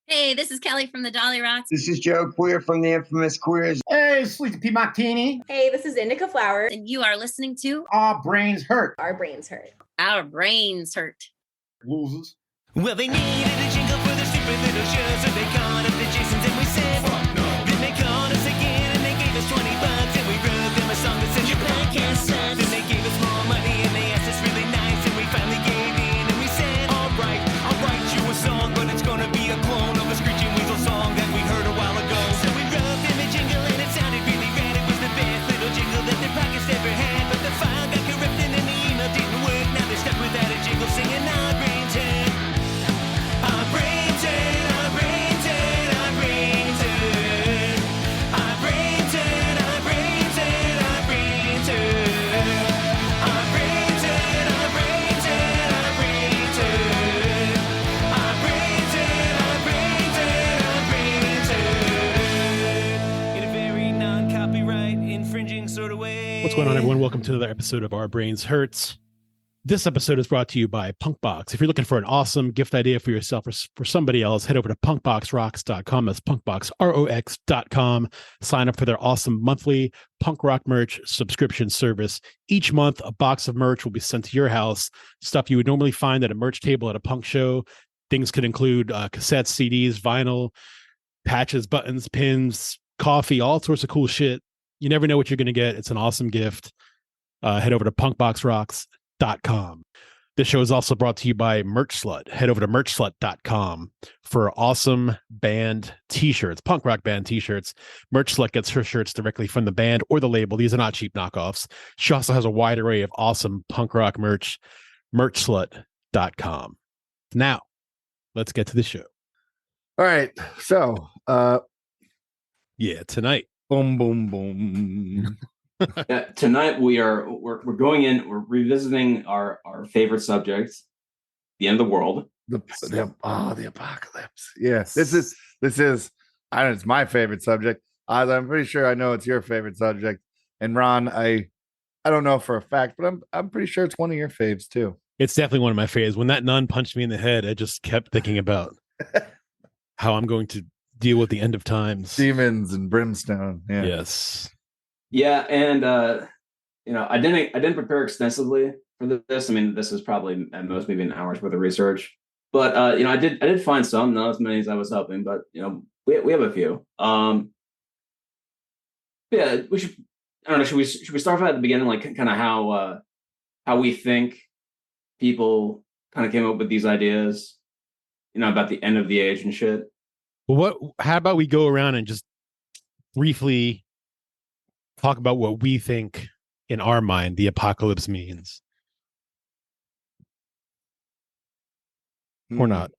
Hey, this is Kelly from the Dolly Rocks. This is Joe Queer from the Infamous Queers. Hey, Sleepy P. Martini. Hey, this is Indica Flower. And you are listening to Our Brains Hurt. Our Brains Hurt. Our Brains Hurt. Losers. Well, they needed a jingle for their stupid little show, so they called up the Jasons and we said, fuck no. Then they called us again and they gave us $20 and we wrote them a song that said, your podcast sucks. Then they gave us more money and they asked us really nice and we finally gave in and we said, all right, I'll write you a song, but it's gonna be a clone of a Screeching Weasel song that we heard a while ago. So we wrote them a jingle and it sounded really rad. It was the best little jingle that the podcast ever had, but the file got corrupted and the email didn't work. Now they're stuck without a jingle singing Our Brains Hurt. Our brains hurt, our brains hurt, our brains hurt. Our brains hurt, our brains hurt, our brains hurt. Our brains hurt, our brains hurt, our brains hurt. Our brains hurt, our brains hurt, our brains hurt. In a very non-copyright infringing sort of way. What's going on, everyone? Welcome to another episode of Our Brains Hurts. This episode is brought to you by PunkBox. If you're looking for an awesome gift idea for yourself or for somebody else, head over to punkboxrocks.com. That's punkboxrocks.com. Sign up for their awesome monthly punk rock merch subscription service. Each month, a box of merch will be sent to your house. Stuff you would normally find at a merch table at a punk show. Things could include cassettes, CDs, vinyl, patches, buttons, pins, coffee, all sorts of cool shit. You never know what you're going to get. It's an awesome gift. Head over to punkboxrocks.com. This show is also brought to you by Merch Slut. Head over to merchslut.com for awesome band t-shirts, punk rock band t-shirts. Merch Slut gets her shirts directly from the band or the label. These are not cheap knockoffs. She also has a wide array of awesome punk rock merch. Merchslut.com. Now, let's get to the show. All right. So, yeah, tonight. boom, boom, boom. Yeah, tonight we're going in. We're revisiting our favorite subject, the end of the world. The apocalypse. Yes, this is. I don't know. It's my favorite subject. I'm pretty sure I know it's your favorite subject. And Ron, I don't know for a fact, but I'm pretty sure it's one of your faves too. It's definitely one of my faves. When that nun punched me in the head, I just kept thinking about how I'm going to deal with the end of times. Demons and brimstone. Yeah. Yes. Yeah, and I didn't prepare extensively for this. I mean, this is probably at most maybe an hour's worth of research. But I did find some, not as many as I was hoping, but we have a few. Yeah, we should. I don't know. Should we start at the beginning, like kind of how we think people kind of came up with these ideas, about the end of the age and shit. Well, how about we go around and just briefly talk about what we think in our mind the apocalypse means. Or not.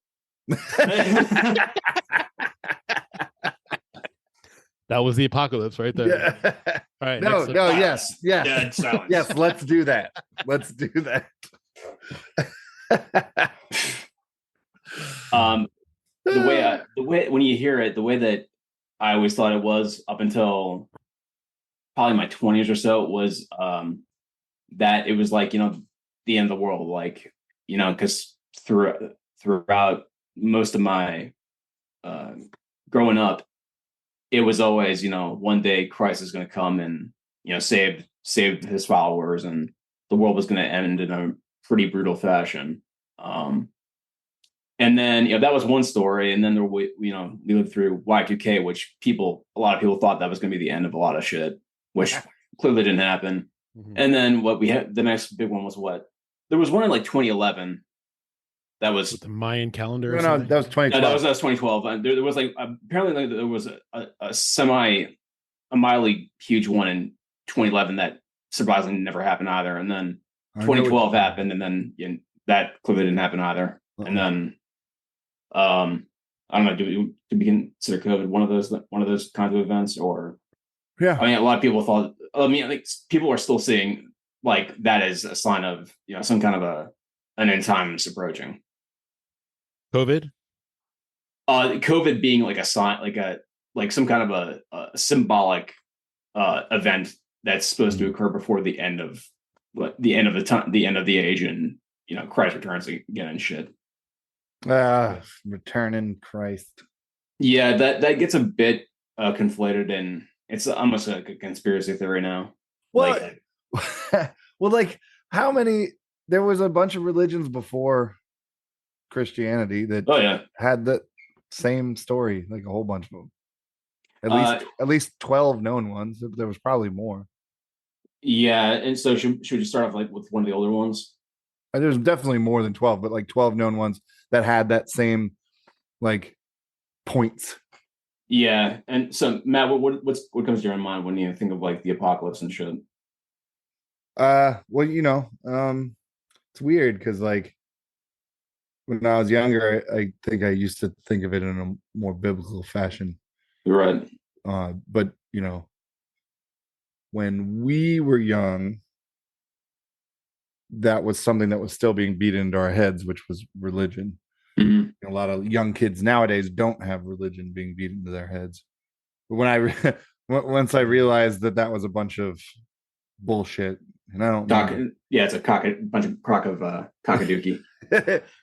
That was the apocalypse right there. Yeah. All right. Yes. Dead silence. Yes, let's do that. Let's do that. The way when you hear it, the way that I always thought it was up until probably my 20s or so was that it was like, the end of the world, like, because throughout most of my growing up, it was always, one day Christ is going to come and, save his followers and the world was going to end in a pretty brutal fashion. And then, that was one story. And then we lived through Y2K, which a lot of people thought that was going to be the end of a lot of shit, which clearly didn't happen. Mm-hmm. And then what we had, the next big one was there was one in like 2011. That was with the Mayan calendar. No, that was 2012. No, that was 2012. There was apparently there was a mildly huge one in 2011 that surprisingly never happened either. And then 2012 happened, and then that clearly didn't happen either. Uh-huh. And then I don't know, do we consider COVID one of those kinds of events? Or yeah, I mean, a lot of people thought. I think people are still seeing like that as a sign of some kind of an end times approaching. COVID being like a sign, like some kind of a symbolic event that's supposed to occur before the end of the end of the age, and Christ returns again and shit. Returning Christ. Yeah, that gets a bit conflated, and it's almost like a conspiracy theory now. Well, Like, well, like how many? There was a bunch of religions before Christianity that oh yeah, had the same story, like a whole bunch of them. Uh, At least 12 known ones. There was probably more. yeah. And so should we just start off like with one of the older ones? There's definitely more than 12, but like 12 known ones that had that same like points. Yeah, and so Matt, what comes to your mind when you think of like the apocalypse and shit? Well, it's weird because like when I was younger, I think I used to think of it in a more biblical fashion. You're right. But when we were young, that was something that was still being beaten into our heads, which was religion. Mhm. A lot of young kids nowadays don't have religion being beaten into their heads. But once I realized that was a bunch of bullshit, and I don't know. Yeah, it's a bunch of cockadookey.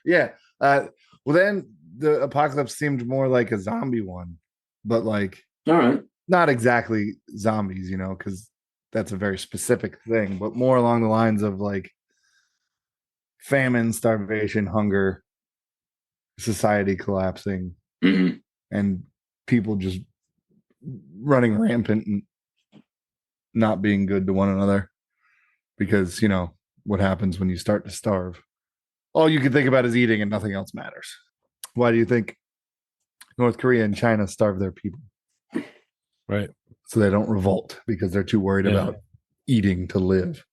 Yeah. Well, then the apocalypse seemed more like a zombie one, but like All right. not exactly zombies, because that's a very specific thing, but more along the lines of like famine, starvation, hunger, society collapsing, Mhm. and people just running rampant and not being good to one another because what happens when you start to starve. All you can think about is eating and nothing else matters. Why do you think North Korea and China starve their people? Right. So they don't revolt because they're too worried about eating to live.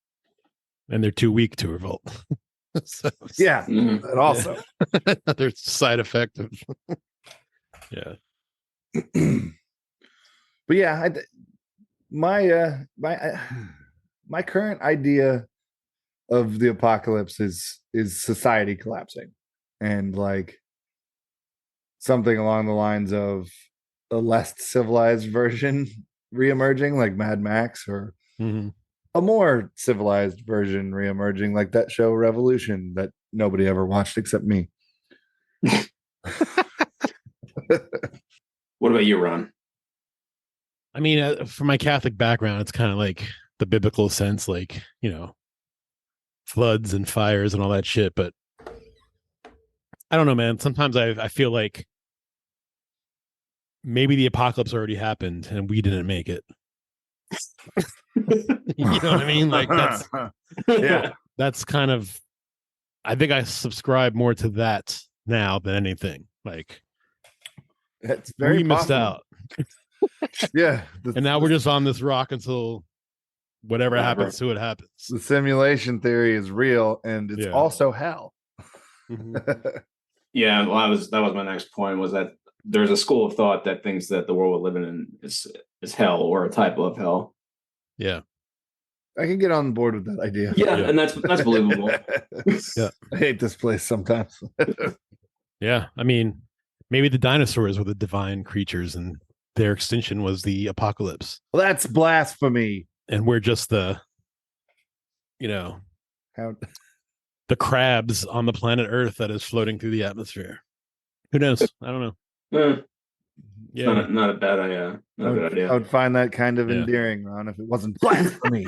And they're too weak to revolt. So, Yeah, Mhm. that also. another side effect of yeah. But yeah, my current idea of the apocalypse is society collapsing, and like something along the lines of a less civilized version reemerging, like Mad Max, or Mhm. a more civilized version reemerging, like that show Revolution that nobody ever watched except me. What about you, Ron? I mean, for my Catholic background, it's kind of like the biblical sense, like, floods and fires and all that shit. But I don't know, man. Sometimes I feel like maybe the apocalypse already happened and we didn't make it. You know what I mean? Like Yeah. that's kind of, I think I subscribe more to that now than anything. Like, It's very we missed possible. out. Yeah. And now we're just on this rock until whatever happens to it happens. The simulation theory is real, and it's also hell. Mhm. Yeah, well, that was my next point, was that there's a school of thought that thinks that the world we're living in is hell, or a type of hell. Yeah. I can get on board with that idea. Yeah, and that's believable. Yeah. I hate this place sometimes. Yeah. I mean, maybe the dinosaurs were the divine creatures and their extinction was the apocalypse. Well, that's blasphemy. And we're just the How crabs on the planet Earth that is floating through the atmosphere. Who knows? I don't know. Eh, Yeah. not a bad idea. Not a good idea. I would find that kind of Yeah. endearing, Ron, if it wasn't blasphemy.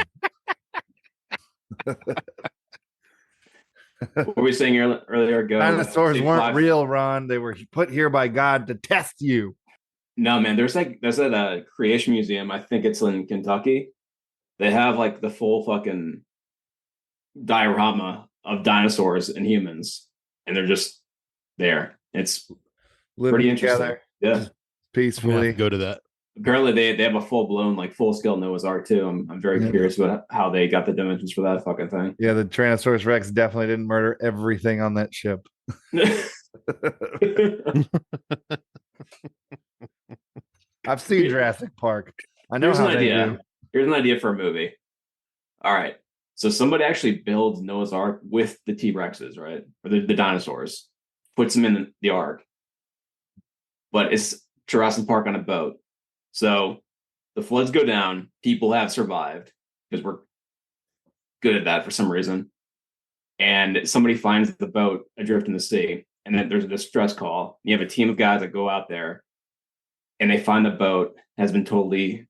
What were we saying earlier ago? Dinosaurs weren't real, Ron. They were put here by God to test you. No, man. There's that creation museum. I think it's in Kentucky. They have like the full fucking diorama of dinosaurs and humans, and they're just there. It's Living pretty interesting. together Yeah. I'm gonna have peacefully. to go to that. Apparently, they have a full blown like full scale Noah's Ark too. I'm very curious about how they got the dimensions for that fucking thing. Yeah, the Tyrannosaurus Rex definitely didn't murder everything on that ship. I've seen Jurassic Park. I know Here's how an they idea. do. Here's an idea for a movie. All right. So somebody actually builds Noah's Ark with the T-Rexes, right? Or the dinosaurs, puts them in the Ark. But it's Jurassic Park on a boat. So the floods go down. People have survived because we're good at that for some reason. And somebody finds the boat adrift in the sea. And then there's a distress call. You have a team of guys that go out there and they find the boat has been totally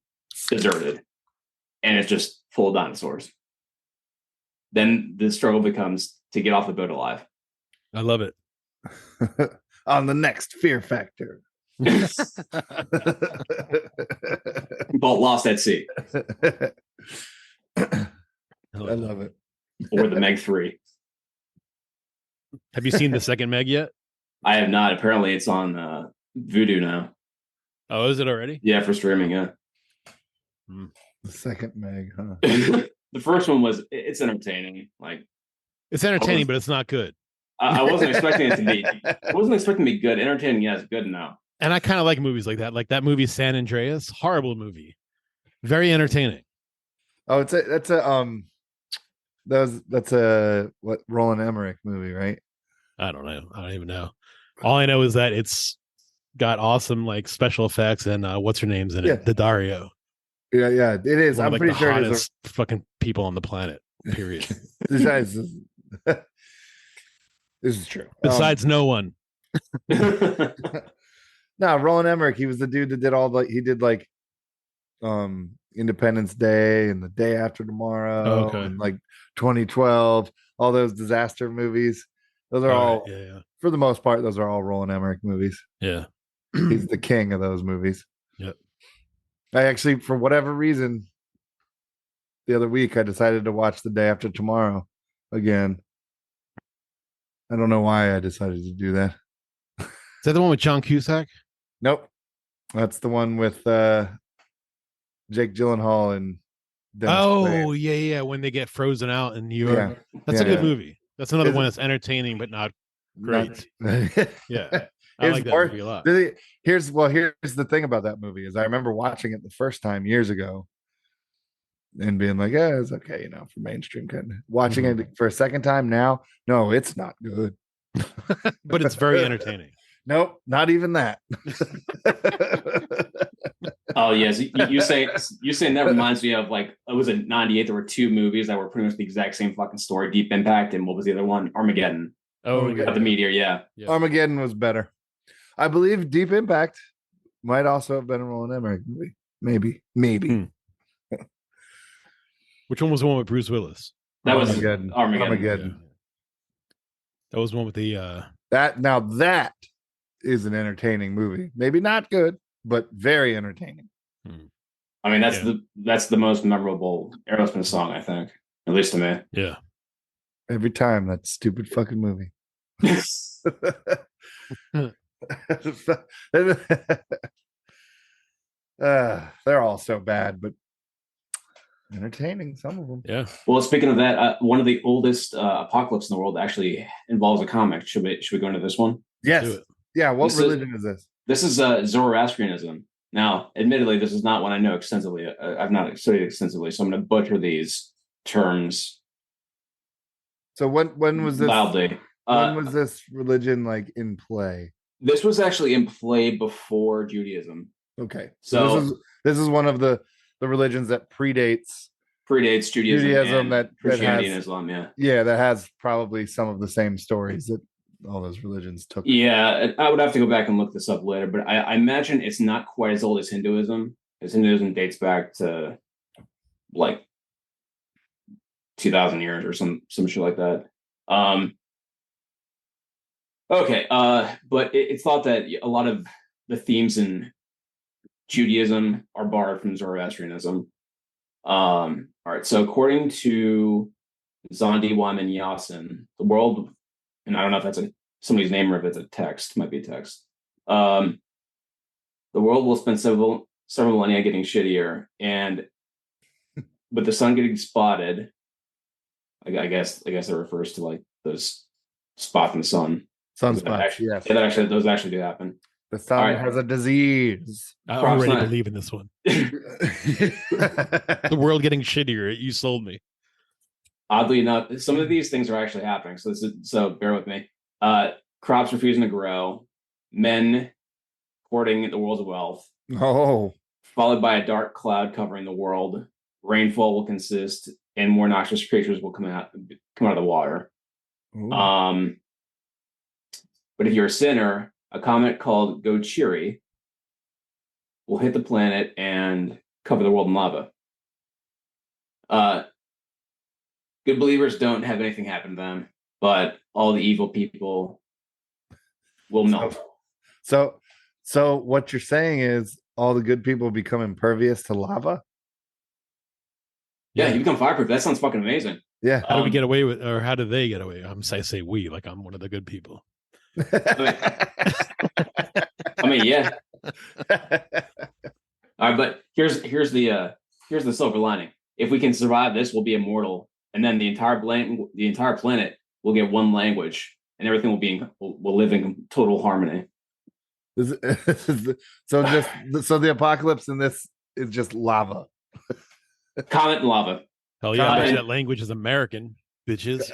deserted, and it's just full of dinosaurs. Then the struggle becomes to get off the boat alive. I love it. On the next Fear Factor. Boat lost at sea, I love it. or the Meg 3. Have you seen the second Meg yet? I have not. Apparently, it's on Vudu now. Oh, is it already? Yeah, for streaming. Yeah. The second Meg, huh? The first one it's entertaining. Like, It's entertaining, but it's not good. I wasn't expecting it to be. I wasn't expecting to be good. Entertaining, yes, good now. And I kind of like movies like that. Like that movie San Andreas, horrible movie. Very entertaining. Oh, that's a what Roland Emmerich movie, right? I don't know. I don't even know. All I know is that it's got awesome like special effects and what's her name's in it? Yeah. The Dario. Yeah, it is. One of, I'm like, pretty the sure it is. hottest fucking people on the planet. Period. This is true. Besides no one. No, Roland Emmerich, he was the dude that did he did like Independence Day and The Day After Tomorrow Okay. and like 2012, all those disaster movies. Those are all, right. Yeah. for the most part, those are all Roland Emmerich movies. Yeah. He's the king of those movies. Yep. I actually, for whatever reason, the other week I decided to watch The Day After Tomorrow again. I don't know why I decided to do that. Is that the one with John Cusack? Nope. That's the one with Jake Gyllenhaal and Dennis Quaid. Yeah. When they get frozen out in New York. Yeah. That's a Yeah. good movie. That's another Is one it- that's entertaining, but not great. Not- Yeah. I Here's like that worth- movie a lot. Here's the thing about that movie is I remember watching it the first time years ago and being like, yeah, it's okay, for mainstream kind of watching it for a second time now. No, it's not good. But it's very entertaining. Nope, not even that. Oh yes, you saying that reminds me of like it was in '98. There were two movies that were pretty much the exact same fucking story: Deep Impact and what was the other one? Armageddon. Oh, yeah. About the meteor, yeah. Yeah. Armageddon was better. I believe Deep Impact might also have been a Roland Emmerich movie. Maybe. Which one was the one with Bruce Willis? That was Armageddon. Armageddon. Yeah. That was one with the That is an entertaining movie. Maybe not good, but very entertaining. I mean, that's the most memorable Aerosmith song, I think, at least to me. yeah. Every time that stupid fucking movie. They're all so bad, but entertaining, some of them. Yeah. Well, speaking of that, one of the oldest apocalypse in the world actually involves a comic. Should we go into this one? Yes. Do it. Yeah. What This religion is this? This is Zoroastrianism. Now, admittedly, this is not one I know extensively. I've not studied extensively, so I'm going to butcher these terms So when was this? loudly. When was this religion like in play? This was actually in play before Judaism. Okay. So- this is one of the religions that predates. Predates Judaism, Judaism and that Christianity has- and Islam. Yeah, Yeah, that has probably some of the same stories that all those religions took. yeah. I would have to go back and look this up later, but I imagine it's not quite as old as Hinduism. Because Hinduism dates back to like 2,000 years or some shit like that. Okay, but it's thought that a lot of the themes in Judaism are borrowed from Zoroastrianism. All right, so according to Zandi Wyman Yasin, the world, and I don't know if that's somebody's name or if it's a text, might be a text. The world will spend several millennia getting shittier, and with the sun getting spotted, I guess it refers to like those spots in the sun. Sunspots. Actually, Yes. yeah, those actually do happen. The sun All right. has a disease. I Props already not- believe in this one. The world getting shittier. You sold me. Oddly enough, some of these things are actually happening. So bear with me. Crops refusing to grow, men hoarding the world's wealth, Oh, followed by a dark cloud covering the world. Rainfall will consist, and more noxious creatures will come out of the water. ooh. But if you're a sinner, a comet called Gochiri will hit the planet and cover the world in lava. Good believers don't have anything happen to them, but all the evil people will melt. So what you're saying is all the good people become impervious to lava? Yeah, you become fireproof. That sounds fucking amazing. Yeah. How do we get away with, or how do they get away? I say we, like I'm one of the good people. I mean, yeah. All right, but here's the silver lining. If we can survive this, we'll be immortal, and then the entire planet will get one language, and everything will live in total harmony. So the apocalypse in this is just lava. Comet and lava. Hell yeah, I bet and- that language is American, bitches.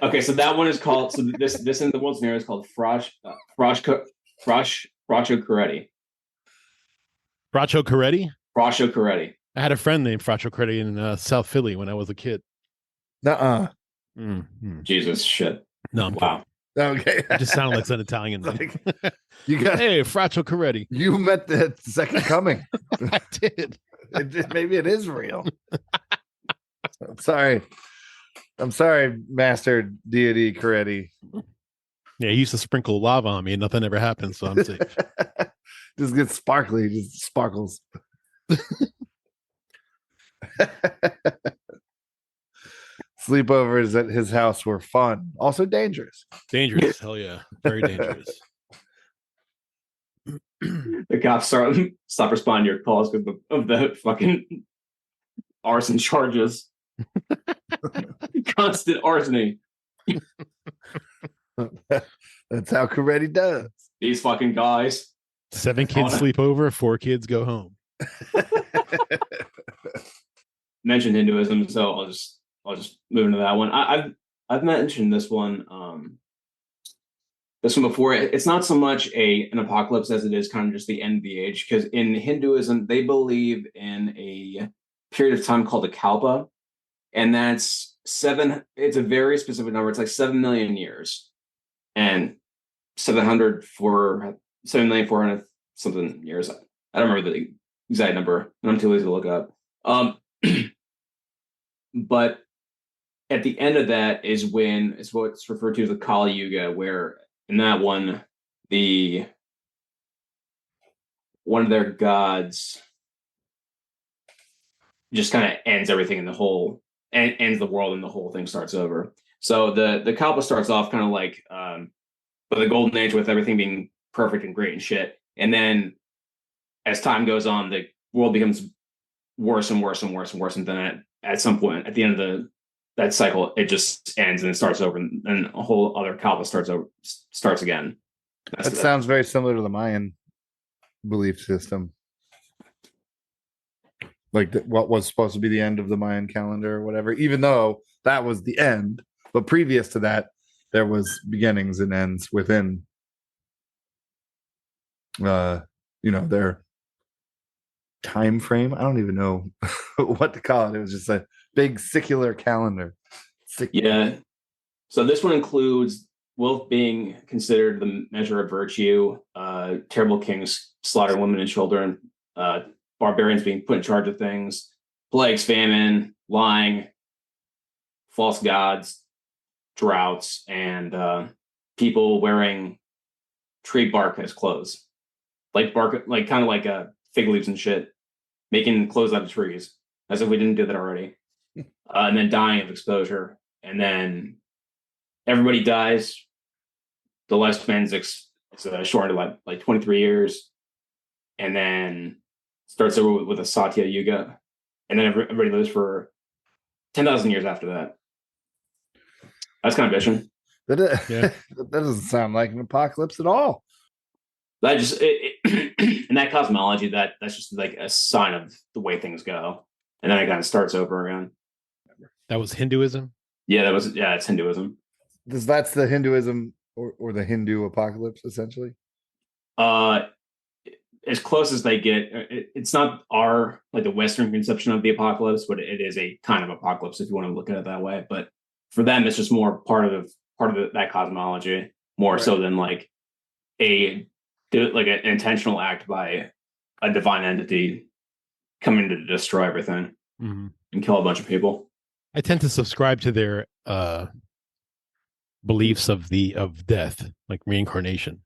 Okay, so that one is called. So this in the world scenario is called Frascio Coretti. Bracho Coretti? Frascio Coretti. I had a friend named Fracho Coretti in South Philly when I was a kid. Nuh-uh. Jesus shit. No, I'm Wow. Okay. It just sounded like an Italian name. Like, you got Hey, Fracho Coretti. you met the second coming. I did. Maybe it is real. I'm sorry, Master Deity Coretti. Yeah, he used to sprinkle lava on me and nothing ever happened, so I'm safe. Just gets sparkly, just sparkles. Sleepovers at his house were fun, also dangerous. Dangerous. Hell yeah. Very dangerous. The cops stop responding to your calls because of the fucking arson charges. Constant arsoning. That's how Coretti does. These fucking guys. 7 kids sleep over, 4 kids go home. Mentioned Hinduism, so I'll just move into that one. I've mentioned this one before. It's not so much an apocalypse as it is kind of just the end of the age, because in Hinduism they believe in a period of time called a kalpa, and that's 7. It's a very specific number. It's like 7 million years, and 7,400 something years. I don't remember the exact number, and I'm too lazy to look up. But at the end of that is when it's what's referred to as the Kali Yuga, where in that one, one of their gods just kind of ends everything in the whole, and ends the world, and the whole thing starts over. So the Kalpa starts off kind of like the golden age with everything being perfect and great and shit, and then as time goes on, the world becomes worse and worse and worse and worse, and then at some point, at the end of that cycle, it just ends and it starts over, and a whole other Kalpa starts again. That sounds very similar to the Mayan belief system. Like what was supposed to be the end of the Mayan calendar or whatever, even though that was the end. But previous to that, there was beginnings and ends within their time frame. I don't even know what to call it. It was just a big secular calendar. Yeah. So this one includes wealth being considered the measure of virtue, terrible kings slaughtering women and children, barbarians being put in charge of things, plagues, famine, lying, false gods, droughts, and people wearing tree bark as clothes, like bark, like kind of like fig leaves and shit, making clothes out of trees, as if we didn't do that already. And then dying of exposure, and then everybody dies. The lifespan's shortened to like 23 years, and then starts over with a Satya Yuga, and then everybody lives for 10,000 years after that. That's kind of bitching. That doesn't sound like an apocalypse at all. That just in that cosmology, that's just like a sign of the way things go, and then it kind of starts over again. That was Hinduism? Yeah, it's Hinduism. That's the Hinduism or the Hindu apocalypse, essentially. As close as they get. It's not our the Western conception of the apocalypse, but it is a kind of apocalypse if you want to look at it that way. But for them, it's just more part of that cosmology, more so than an intentional act by a divine entity coming to destroy everything Mhm. and kill a bunch of people. I tend to subscribe to their beliefs of death, like reincarnation.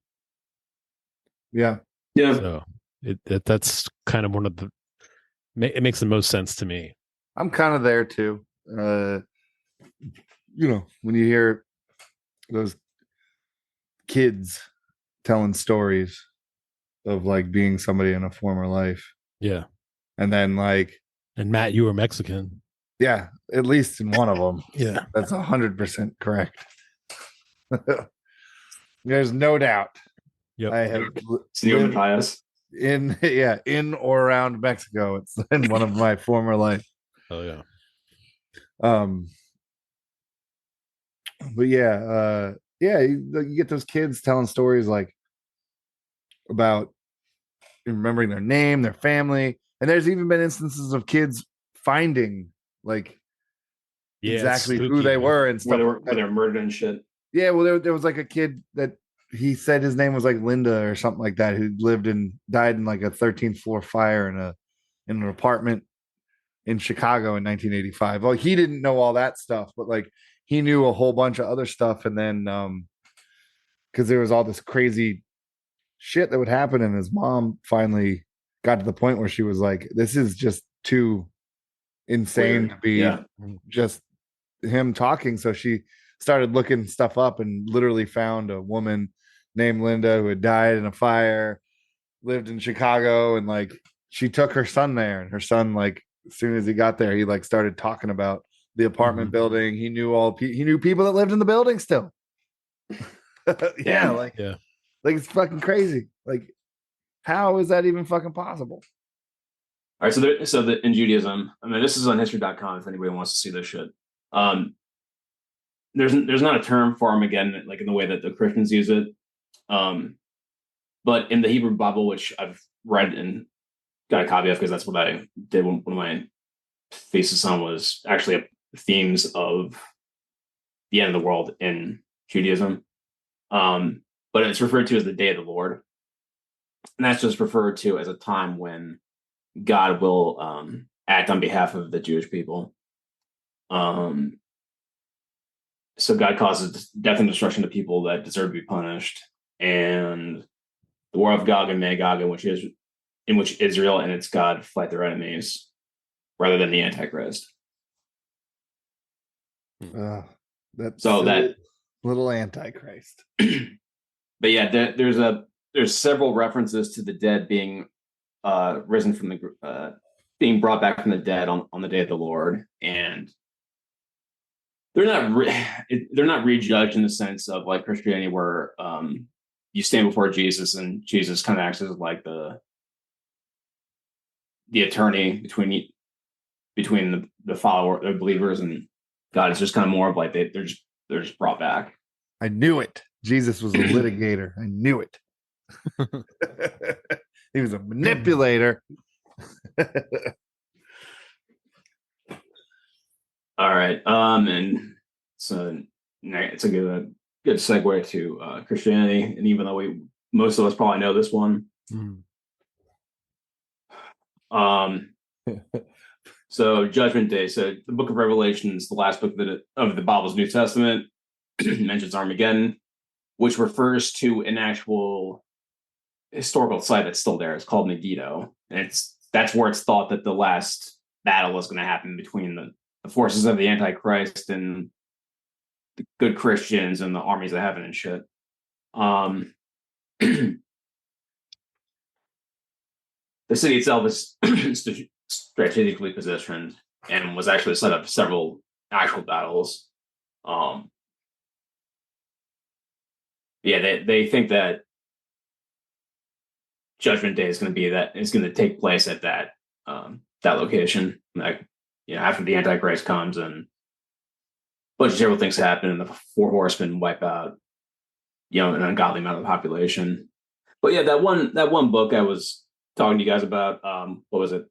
Yeah. Yeah. So that's kind of one of the. It makes the most sense to me. I'm kind of there too. When you hear those kids telling stories of like being somebody in a former life, Yeah. and then like, And Matt, you were Mexican. yeah, at least in one of them, Yeah. that's 100% correct. There's no doubt. Yep. I have Senor lived Matthias. in or around Mexico. It's in one of my former life. Oh yeah. But you get those kids telling stories like about remembering their name, their family, and there's even been instances of kids finding like Yeah. it's exactly who spooky, they man. were and stuff. Where they're murdered and shit. Yeah, well, there was like a kid that he said his name was like Linda or something like that, who died in like a 13th floor fire in an apartment in Chicago in 1985. Well, he didn't know all that stuff, but like he knew a whole bunch of other stuff. And then because there was all this crazy shit that would happen, and his mom finally got to the point where she was like, "This is just too insane Weird. to be Yeah. just him talking." So she started looking stuff up and literally found a woman named Linda who had died in a fire, lived in Chicago, and like she took her son there, and her son, like as soon as he got there, he like started talking about the apartment building. He knew he knew people that lived in the building still. Yeah. Like it's fucking crazy. Like, how is that even fucking possible? All right, so in Judaism, I mean, this is on history.com if anybody wants to see this shit. There's not a term for Armageddon like in the way that the Christians use it. But in the Hebrew Bible, which I've read and got a copy of because that's what I did one of my thesis on, was actually themes of the end of the world in Judaism. But it's referred to as the day of the Lord. And that's just referred to as a time when God will act on behalf of the Jewish people. So God causes death and destruction to people that deserve to be punished. And the war of Gog and Magog, in which Israel and its God fight their enemies, rather than the Antichrist. That's So that little Antichrist. But yeah, there's several references to the dead being risen from the being brought back from the dead on the day of the Lord, and they're not rejudged in the sense of like Christianity, where you stand before Jesus and Jesus kind of acts as like the attorney between the follower, the believers, and God. It's just kind of more of like they're just brought back. I knew it. Jesus was a litigator. I knew it. He was a manipulator. All right. And so it's a good segue to Christianity. And even though most of us probably know this one. So Judgment Day. So the book of Revelation is the last book of the Bible's New Testament. Mentions Armageddon, which refers to an actual historical site that's still there. It's called Megiddo. And that's where it's thought that the last battle is going to happen between the forces of the Antichrist and the good Christians and the armies of heaven and shit. The city itself is strategically positioned and was actually set up several actual battles. They think that Judgment Day is going to take place at that location. Like, after the Antichrist comes and a bunch of terrible things happen, and the four horsemen wipe out, an ungodly amount of the population. But yeah, that one book I was talking to you guys about, what was it?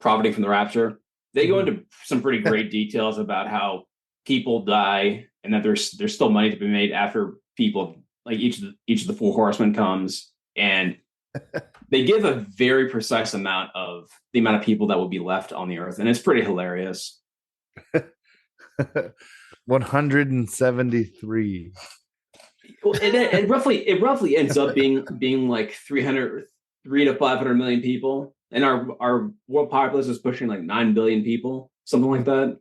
Profiting from the Rapture. They go into some pretty great details about how people die and that there's still money to be made after people, like each of the four horsemen comes, and they give a very precise amount of the amount of people that will be left on the earth, and it's pretty hilarious. 173. Well, it roughly ends up being like 300 to 500 million people, and our world populace is pushing like 9 billion people, something like that.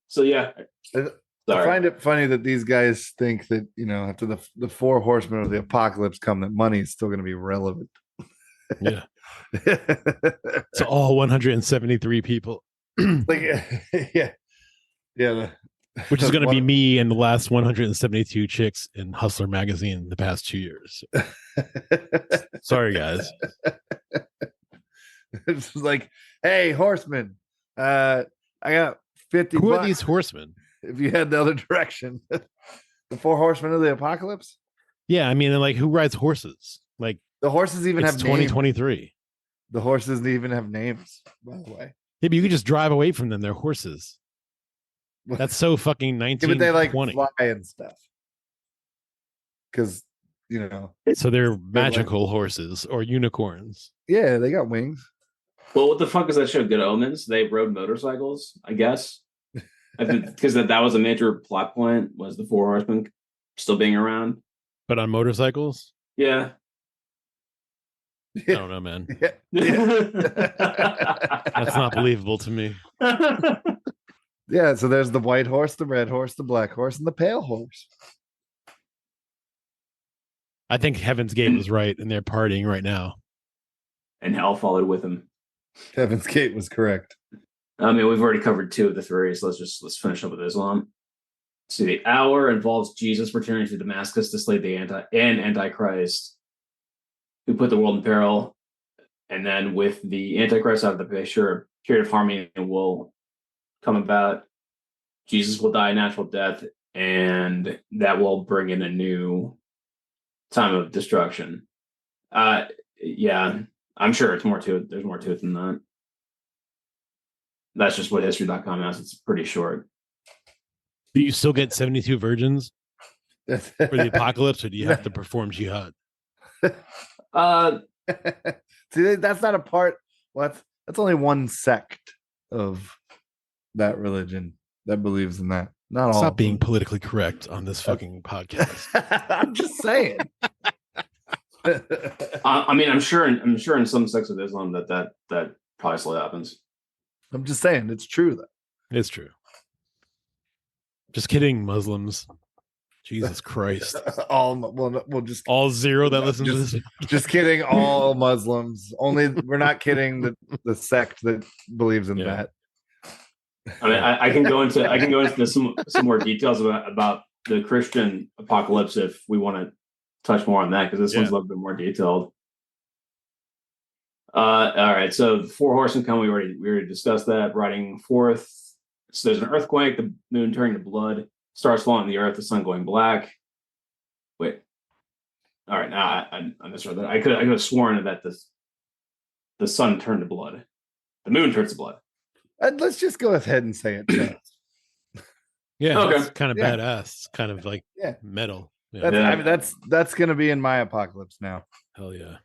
So yeah. I find it funny that these guys think that, after the four horsemen of the apocalypse come, that money is still going to be relevant. Yeah. So all 173 people. Like, yeah. Which is going to be me and the last 172 chicks in Hustler magazine the past 2 years. Sorry, guys. It's like, hey, horsemen, I got 50 Who bucks. are these horsemen? If you head the other direction. The four horsemen of the apocalypse? Yeah, I mean, like, who rides horses? Like, the horses even it's have 2023. Names. The horses even have names, by the way. Yeah, but you could just drive away from them. They're horses. That's so fucking 1920. Yeah, but they like fly and stuff. Because, So they're magical horses or unicorns. Yeah, they got wings. Well, what the fuck is that show? Good Omens? They rode motorcycles, I guess. Because that was a major plot point, was the four horsemen still being around. But on motorcycles? Yeah. I don't know, man. Yeah. That's not believable to me. Yeah, so there's the white horse, the red horse, the black horse, and the pale horse. I think Heaven's Gate was right, and they're partying right now. And hell followed with him. Heaven's Gate was correct. I mean, we've already covered two of the three, so let's finish up with Islam. So the hour involves Jesus returning to Damascus to slay the Antichrist, who put the world in peril. And then with the Antichrist out of the picture, a period of harmony will come about. Jesus will die a natural death, and that will bring in a new time of destruction. Yeah, I'm sure it's more to it. There's more to it than that. That's just what history.com has. It's pretty short. Do you still get 72 virgins for the apocalypse, or do you have to perform jihad? See, that's not a part. Well, that's only one sect of that religion that believes in that. Not all. Stop being politically correct on this fucking podcast. I'm just saying. I mean, I'm sure in some sects of Islam that probably still happens. I'm just saying it's true though. It's true. Just kidding, Muslims. Jesus Christ. We'll just all zero that listen to this. Just kidding, all Muslims. Only we're not kidding the sect that believes in that. I mean, I can go into some more details about the Christian apocalypse if we want to touch more on that, because this one's a little bit more detailed. All right, so the four horsemen come. We already discussed that. Riding forth, so there's an earthquake, the moon turning to blood, stars falling on the earth, the sun going black. Wait, all right, now I misread that. I could have sworn that the sun turned to blood, the moon turns to blood. Let's just go ahead and say it. Yeah, okay. It's kind of badass. It's kind of like metal. Yeah. I mean, that's going to be in my apocalypse now. Hell yeah.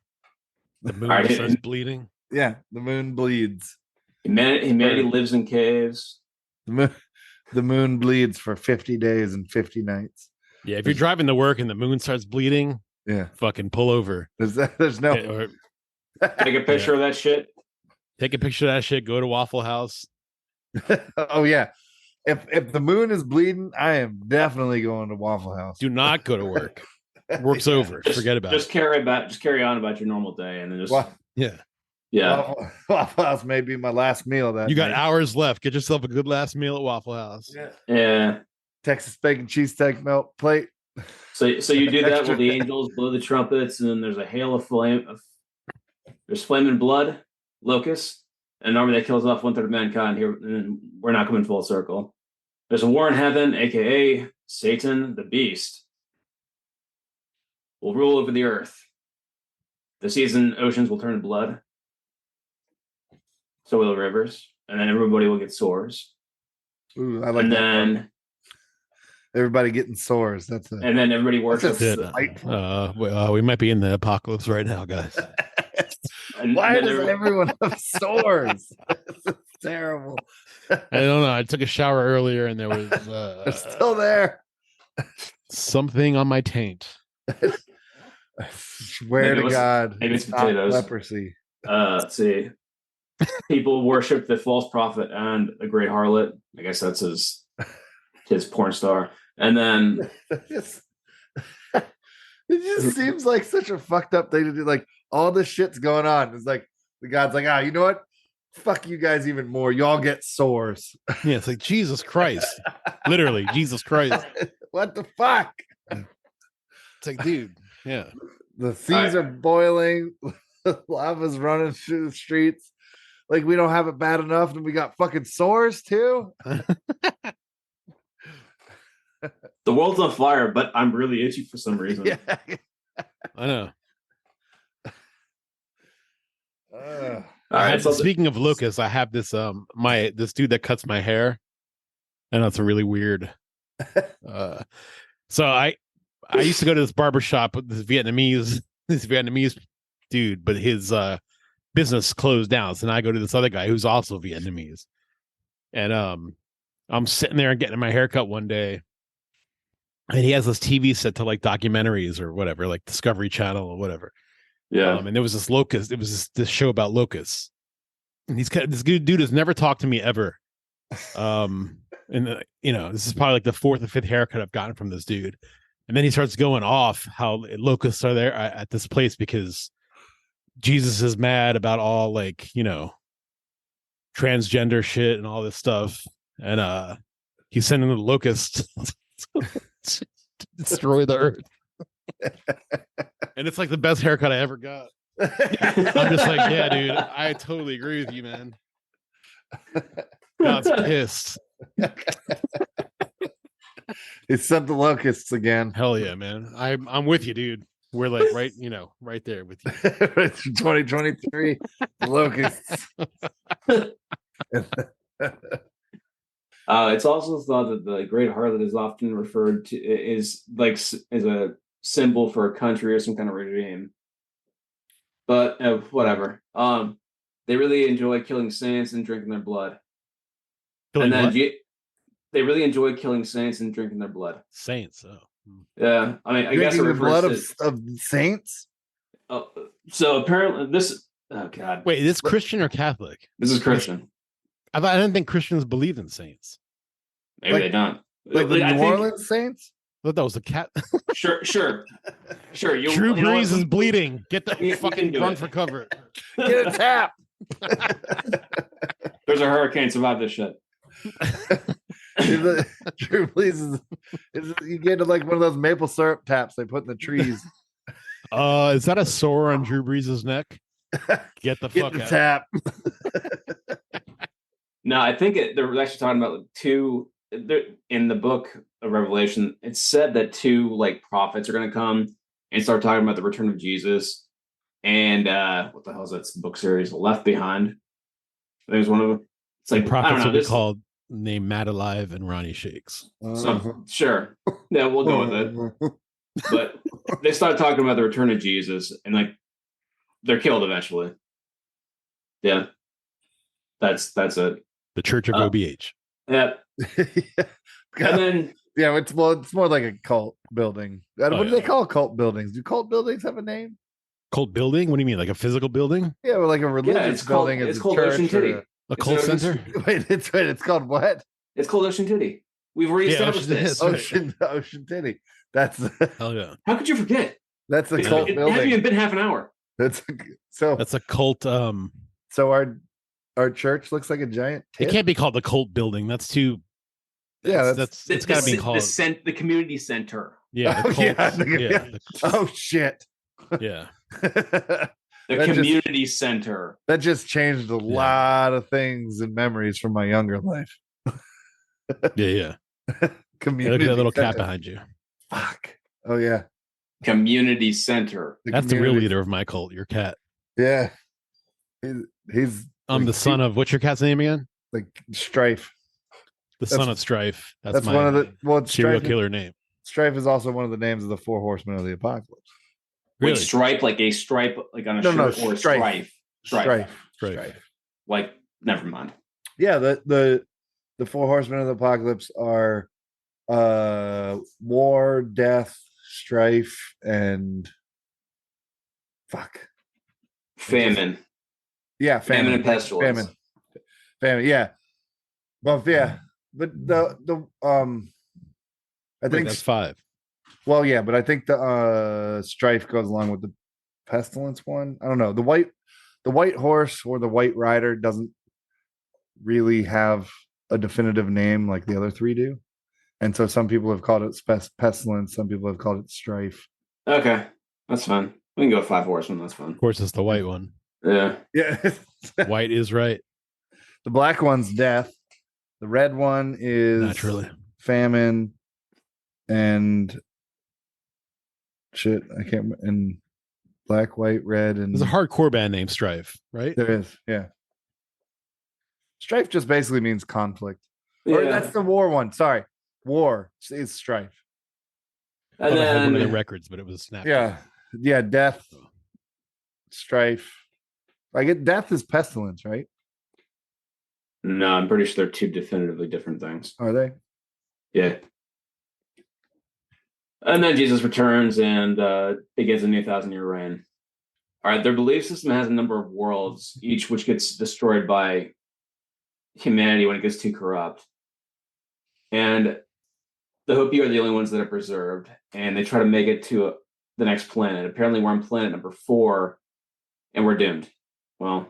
The moon starts bleeding. Yeah, the moon bleeds. Humanity lives in caves. The moon bleeds for 50 days and 50 nights. Yeah, if you're driving to work and the moon starts bleeding, fucking pull over. There's no. Take a picture of that shit. Take a picture of that shit. Go to Waffle House. Oh yeah. If the moon is bleeding, I am definitely going to Waffle House. Do not go to work. Work's over. Forget about it. Carry on about your normal day, and then just Waffle House may be my last meal. That you got hours left. Get yourself a good last meal at Waffle House. Yeah. Texas bacon cheesesteak melt plate. So you do that while the angels blow the trumpets, and then there's a hail of flame. There's flame and blood, locusts, an army that kills off 1/3 of mankind. Here, and we're not coming full circle. There's a war in heaven, aka Satan, the beast, will rule over the earth. The seas and oceans will turn to blood. So will the rivers, and then everybody will get sores. Ooh, I like and that then Everybody getting sores. That's it. And then everybody worships. That's We might be in the apocalypse right now, guys. And Why then does everyone have sores? It's terrible. I don't know. I took a shower earlier and there was They're still there. something on my taint. I swear Maybe it to was- God. maybe it's not potatoes. leprosy. let's see. People worship the false prophet and the great harlot. I guess that's his porn star. And then It just seems like such a fucked up thing to do. Like all this shit's going on. It's like the God's like, you know what? Fuck you guys even more. Y'all get sores. Yeah, it's like Jesus Christ. Literally, Jesus Christ. What the fuck? It's like, dude, yeah. The seas are boiling. Lava's running through the streets. Like we don't have it bad enough, and we got fucking sores too. the world's on fire, but I'm really itchy for some reason. Yeah. I know. All right. So Speaking of locusts, I have this this dude that cuts my hair. I know it's a really weird. So I used to go to this barber shop with this Vietnamese dude, but his business closed down. So now I go to this other guy who's also Vietnamese. And I'm sitting there and getting my haircut one day. And he has this TV set to like documentaries or whatever, like Discovery Channel or whatever. yeah. And there was this locust. It was this show about locusts. And this dude has never talked to me ever. And this is probably like the fourth or fifth haircut I've gotten from this dude. And then he starts going off how locusts are there at this place because Jesus is mad about all like, transgender shit and all this stuff. And he's sending the locusts to destroy the earth. And it's like the best haircut I ever got. I'm just like, yeah, dude, I totally agree with you, man. God's pissed. He sent the locusts again. Hell yeah, man. I'm with you, dude. We're like right there with you. It's 2023 locusts. It's also thought that the great harlot is often referred to is a symbol for a country or some kind of regime. But whatever. They really enjoy killing saints and drinking their blood. Killing and then what? they really enjoy killing saints and drinking their blood. Saints. Oh. Yeah, I mean, I guess it Drinking the blood refers of saints. so apparently this. Oh God! Wait, is this Christian or Catholic? This is Christian. I didn't think Christians believed in saints. Maybe Like- they don't. Like the I New think- Orleans Saints? I thought that was a cat. Sure. Drew Drew Brees is bleeding. Get the You fucking can do run it. for cover. Get a tap. There's a hurricane. Survive this shit. Drew Brees is you get to like one of those maple syrup taps they put in the trees. Is that a sore on Drew Brees' neck? Get the Get fuck the out. tap. No, I think they're actually talking about two. In the book of Revelation, it's said that two like prophets are going to come and start talking about the return of Jesus. And what the hell is that book series? Left Behind. There's one of them. It's The like I don't prophets know. will be This, called named Matt Alive and Ronnie Shakes. so, sure, yeah, we'll go with it. But they start talking about the return of Jesus, and like they're killed eventually. Yeah, that's it. The Church of Uh, OBH. Yeah, and then It's more like a cult building. What do they call cult buildings? Do cult buildings have a name? Cult building? What do you mean? Like a physical building? Yeah, well, like a religious it's called- building it's is a called Ocean church. Titty. A It's cult an center? It's called what? it's called Ocean Titty. We've already Yeah, established Ocean this. Titty. Ocean Titty. That's Hell yeah. How could you forget? that's a It cult hasn't even building. been half an hour. That's so That's a cult. so our church looks like a giant It tit? can't be called the cult building. That's too. Yeah, that's it's got to be called. the community center. Yeah, Oh, the yeah, cult, yeah. Oh shit. yeah. The That just- community center. That just changed a lot of things and memories from my younger life. Yeah. Look Community at that little cat center. behind you. Fuck. Oh yeah. Community center. The That's the real community- leader of my cult. Your cat. Yeah. He's I'm like, the son of what's your cat's name again? like Strife. The son of Strife. That's my one of the serial Strife, killer name. Strife is also one of the names of the four horsemen of the apocalypse. Wait, Really? stripe like a stripe like on a No, shirt or strife. strife. Strife. Like never mind. Yeah, the four horsemen of the apocalypse are war, death, strife, and fuck. Famine. Yeah, Famine and pestilence. Famine, yeah. But the I think that's 5. well, yeah, but I think the strife goes along with the pestilence one. I don't know. The white horse or the white rider doesn't really have a definitive name like the other 3 do. And so some people have called it pestilence, some people have called it strife. Okay, that's fine. We can go 5 horsemen. That's fine. Of course, it's the white one. Yeah. Yeah. White is right. The black one's death. The red one is Naturally famine and shit. I can't. And black, white, red, and there's a hardcore band named Strife, right? there is. Yeah. Strife just basically means conflict. Yeah. Or that's the war one. Sorry, war is strife. I And had one of then their records, but it was Snap. Yeah. Death, strife. I get death is pestilence, right? no, I'm pretty sure they're 2 definitively different things. Are they? Yeah. And then Jesus returns and begins a new 1,000-year reign. All right, their belief system has a number of worlds, each which gets destroyed by humanity when it gets too corrupt. And the Hopi are the only ones that are preserved, and they try to make it to the next planet. Apparently, we're on planet number 4, and we're doomed. Well,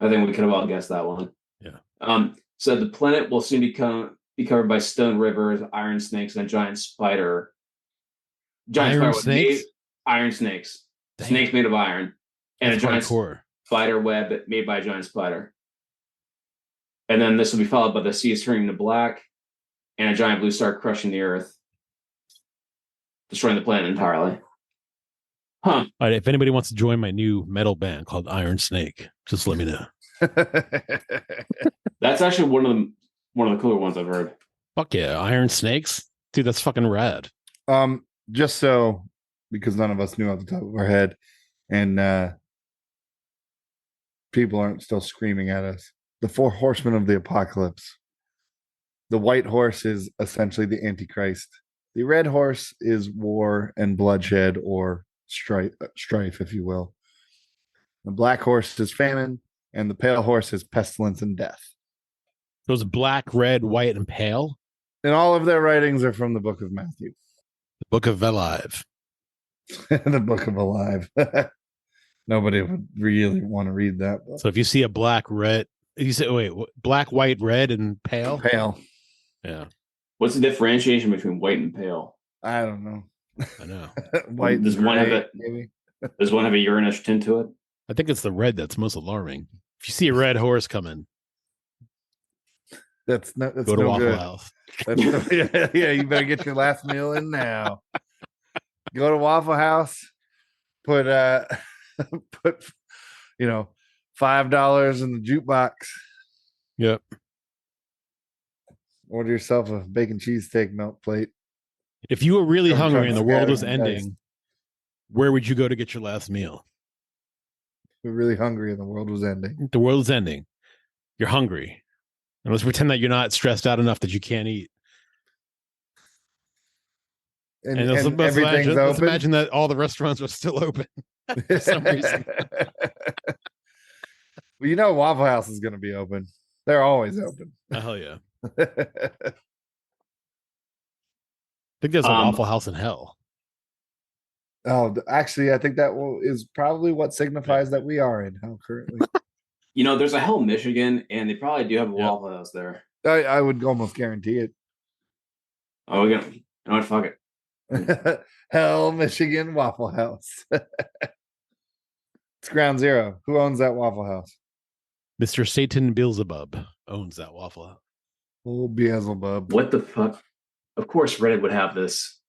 I think we could have all guessed that one. Yeah. So the planet will soon be covered by stone rivers, iron snakes, and a giant spider. Iron snakes? Iron snakes. Damn. Snakes made of iron. And That's a giant hardcore. spider web made by a giant spider. And then this will be followed by the seas turning to black and a giant blue star crushing the earth, destroying the planet entirely. Huh. All right, if anybody wants to join my new metal band called Iron Snake, just let me know. That's actually one of the cooler ones I've heard. Fuck yeah, Iron Snakes, dude, that's fucking rad. Just so because none of us knew off the top of our head, and people aren't still screaming at us. The four horsemen of the apocalypse. The white horse is essentially the Antichrist. The red horse is war and bloodshed, or strife, if you will. The black horse is famine, and the pale horse is pestilence and death. Those black, red, white, and pale. And all of their writings are from the Book of Matthew. The Book of Alive. The Book of Alive. Nobody would really want to read that book. So if you see a black, red, you say, wait, black, white, red, and pale? Pale. Yeah. What's the differentiation between white and pale? I don't know. I know. White. Does one have gray, it? maybe. Does one have a urinish tint to it? I think it's the red that's most alarming. If you see a red horse coming, That's go to no Waffle good. House. Yeah, you better get your last meal in now. Go to Waffle House, put put $5 in the jukebox. Yep. Order yourself a bacon cheesesteak melt plate. If you were really I'm hungry trying and to the world scatter was some ending, where would you go to get your last meal? We're really hungry and the world was ending. The world is ending. You're hungry. And let's pretend that you're not stressed out enough that you can't eat. And let's everything's imagine, let's open. imagine that all the restaurants are still open for some reason. Well, Waffle House is going to be open. They're always open. Oh, hell yeah. I think there's a Waffle House in hell. Actually, I think that is probably what signifies that we are in hell currently. There's a Hell, Michigan, and they probably do have a Waffle House there. I would almost guarantee it. Oh, we're gonna. You know what? Fuck it. Hell, Michigan Waffle House. It's ground zero. Who owns that Waffle House? Mr. Satan Beelzebub owns that Waffle House. Old Beelzebub. What the fuck? Of course, Reddit would have this.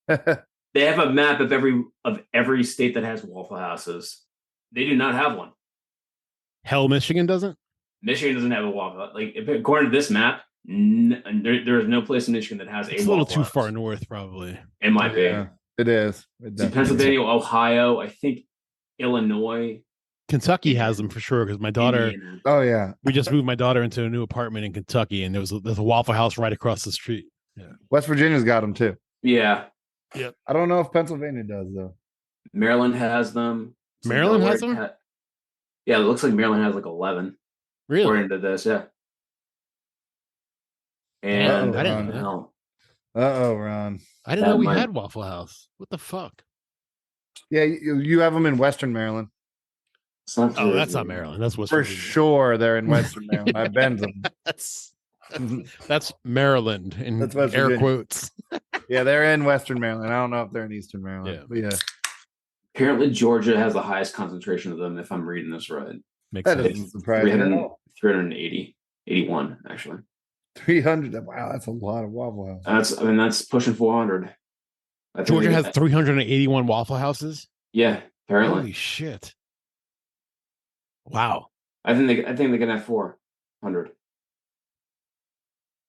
They have a map of every state that has Waffle Houses. They do not have one. Hell, Michigan doesn't? Michigan doesn't have a Waffle House. Like, according to this map, There is no place in Michigan that has It's a little Waffle too House. far north, probably. It might be. Yeah, it is. It So definitely is. Pennsylvania, Ohio, I think Illinois, Kentucky has them for sure because my daughter. Indiana. Oh yeah, We just moved my daughter into a new apartment in Kentucky, and there's a Waffle House right across the street. West Virginia's got them too. Yeah, I don't know if Pennsylvania does though. Maryland has them. Maryland has Delaware them? yeah, it looks like Maryland has like 11 Really? according to this. Yeah, and I didn't know that. hell, Ron. I didn't That know we might- had Waffle House. What the fuck? Yeah, you have them in Western Maryland it's not Oh, that's Jersey. not Maryland. That's West for Virginia. sure. They're in Western Maryland. I've been to them. That's Maryland in That's West air Virginia. quotes. Yeah, they're in Western Maryland. I don't know if they're in Eastern Maryland. Yeah. But yeah, Apparently, Georgia has the highest concentration of them. If I'm reading this right, Makes that sense. doesn't surprise me at 300, all. 380, 81 actually. 300. Wow, that's a lot of Waffle House. That's pushing 400. I think Georgia they has get- 381 Waffle Houses. yeah, apparently. Holy shit! Wow. I think they can have 400.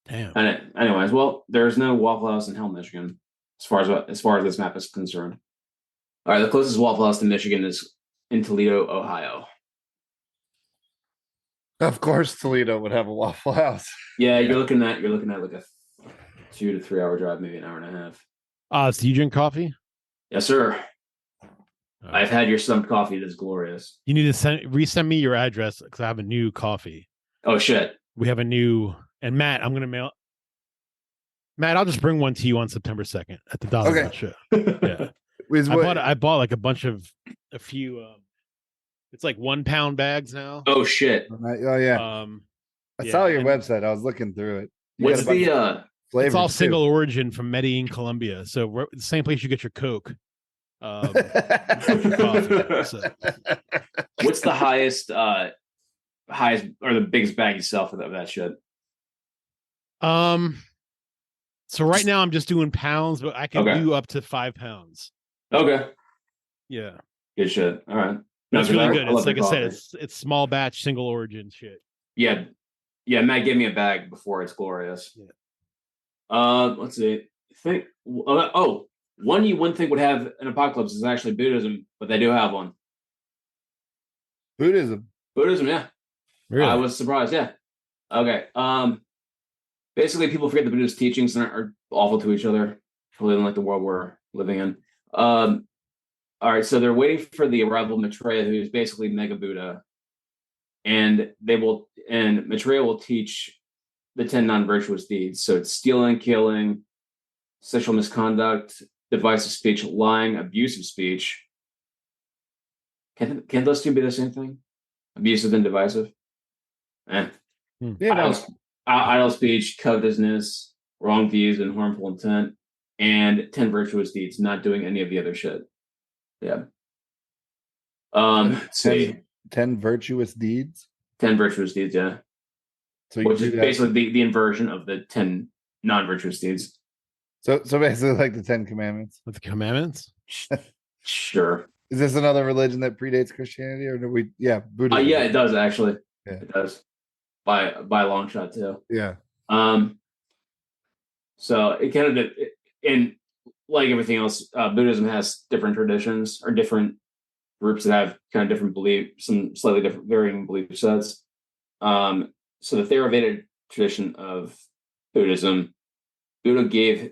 Damn. Anyways, well, there's no Waffle House in Hell, Michigan, as far as this map is concerned. All right, the closest Waffle House to Michigan is in Toledo, Ohio. Of course, Toledo would have a Waffle House. Yeah, you're looking at like a 2 to 3 hour drive, maybe an hour and a half. So you drink coffee? Yes, sir. I've had your stumped coffee. It is glorious. You need to resend me your address because I have a new coffee. Oh shit! We have a new, and Matt, I'm gonna mail. Matt, I'll just bring one to you on September 2nd at the Dollar Okay. Rock Show. Yeah, Is I what- bought like a few. It's like 1 pound bags now. Oh shit! Oh yeah, I yeah, saw your and- website. I was looking through it. You What's got a bunch of the flavors It's all too. single origin from Medellin, Colombia. So we're the same place you get your Coke. Coffee, so. what's the highest or the biggest bag you sell for that shit? So right now I'm just doing pounds, but I can Okay. do up to 5 pounds. Okay, Yeah, good shit. All right, that's No, 'cause really good. love It's like the I said, coffee. it's small batch, single origin shit. Yeah. Matt gave me a bag before. It's glorious. Yeah. Let's see. One you wouldn't think would have an apocalypse is actually Buddhism, but they do have one. Buddhism. Buddhism, yeah. Really? I was surprised. Yeah. Okay. Basically, people forget the Buddhist teachings and are awful to each other. Totally like the world we're living in. All right. So they're waiting for the arrival of Maitreya, who's basically Mega Buddha, and Maitreya will teach the 10 non-virtuous deeds. So it's stealing, killing, sexual misconduct, divisive speech, lying, abusive speech. Can those two be the same thing? Abusive and divisive? Yeah, Idle speech, covetousness, wrong views, and harmful intent, and 10 virtuous deeds, not doing any of the other shit. Yeah. Let's see. 10 virtuous deeds. 10 virtuous deeds, yeah. So you Which do is that- basically the inversion of the 10 non-virtuous deeds. so basically like the 10 commandments. With the commandments? Sure. Is this another religion that predates Christianity, or do we? Yeah, Buddhism. Yeah, it does actually. Yeah. It does. By a long shot too. Yeah. So it kind of, and like everything else, Buddhism has different traditions or different groups that have kind of different beliefs, some slightly different varying belief sets. So the Theravada tradition of Buddhism, Buddha gave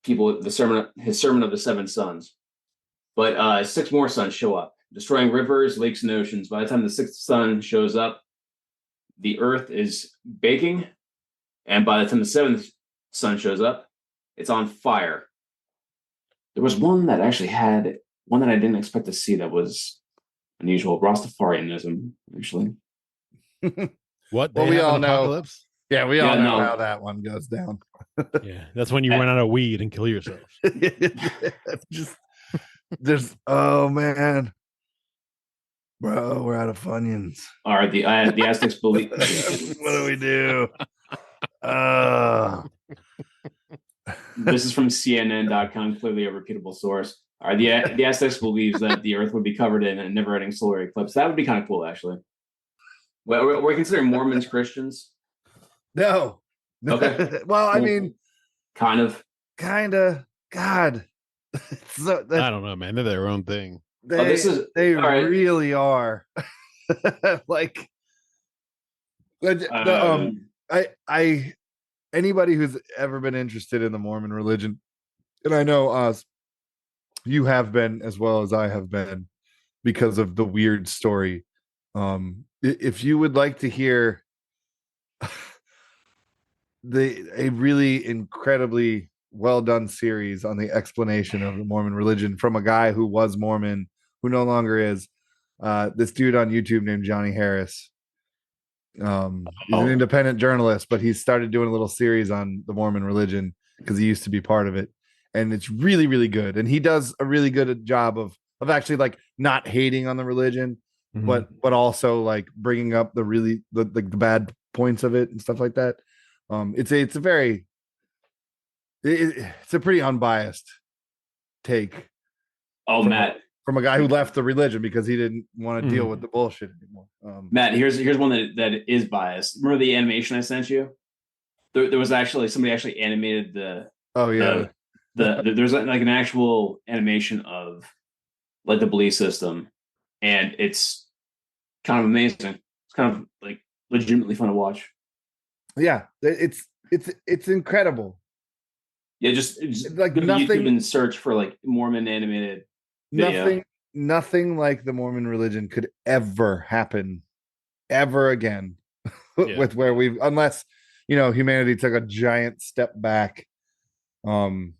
people his sermon of the 7 sons, but 6 more sons show up, destroying rivers, lakes, and oceans. By the time the 6th son shows up, the earth is baking, and by the time the 7th son shows up, it's on fire. There was one that actually had one that I didn't expect to see that was unusual. Rastafarianism, actually. What? Well, They we have all an know. apocalypse? Yeah, we all Yeah, know no. how that one goes down. Yeah, that's when you run out of weed and kill yourself. Just there's oh man. Bro, we're out of Funyuns. All right, the Aztecs believe. What do we do? This is from CNN.com, clearly a reputable source. All right, the Aztecs believes that the Earth would be covered in a never-ending solar eclipse. That would be kind of cool, actually. Well, we're considering Mormons Christians. No, Okay. Well, I Cool. mean, Kind of. God. So I don't know, man. They're their own thing. they, this is- they all right. really are. Like, I anybody who's ever been interested in the Mormon religion, and I know you have been as well as I have been because of the weird story. If you would like to hear a really incredibly well done series on the explanation of the Mormon religion from a guy who was Mormon, who no longer is, this dude on YouTube named Johnny Harris. He's an independent journalist, but he started doing a little series on the Mormon religion because he used to be part of it, and it's really, really good. And he does a really good job of actually like not hating on the religion, but also like bringing up the bad points of it and stuff like that. It's a pretty unbiased take. Oh, Matt. From a guy who left the religion because he didn't want to deal with the bullshit anymore. Matt, here's one that is biased. Remember the animation I sent you? There was actually somebody actually animated the. Oh yeah. There's like an actual animation of like the belief system, and it's kind of amazing. It's kind of like legitimately fun to watch. Yeah, it's incredible. Yeah, just like go to nothing. YouTube and search for like Mormon animated video. Nothing like the Mormon religion could ever happen ever again with where unless humanity took a giant step back, and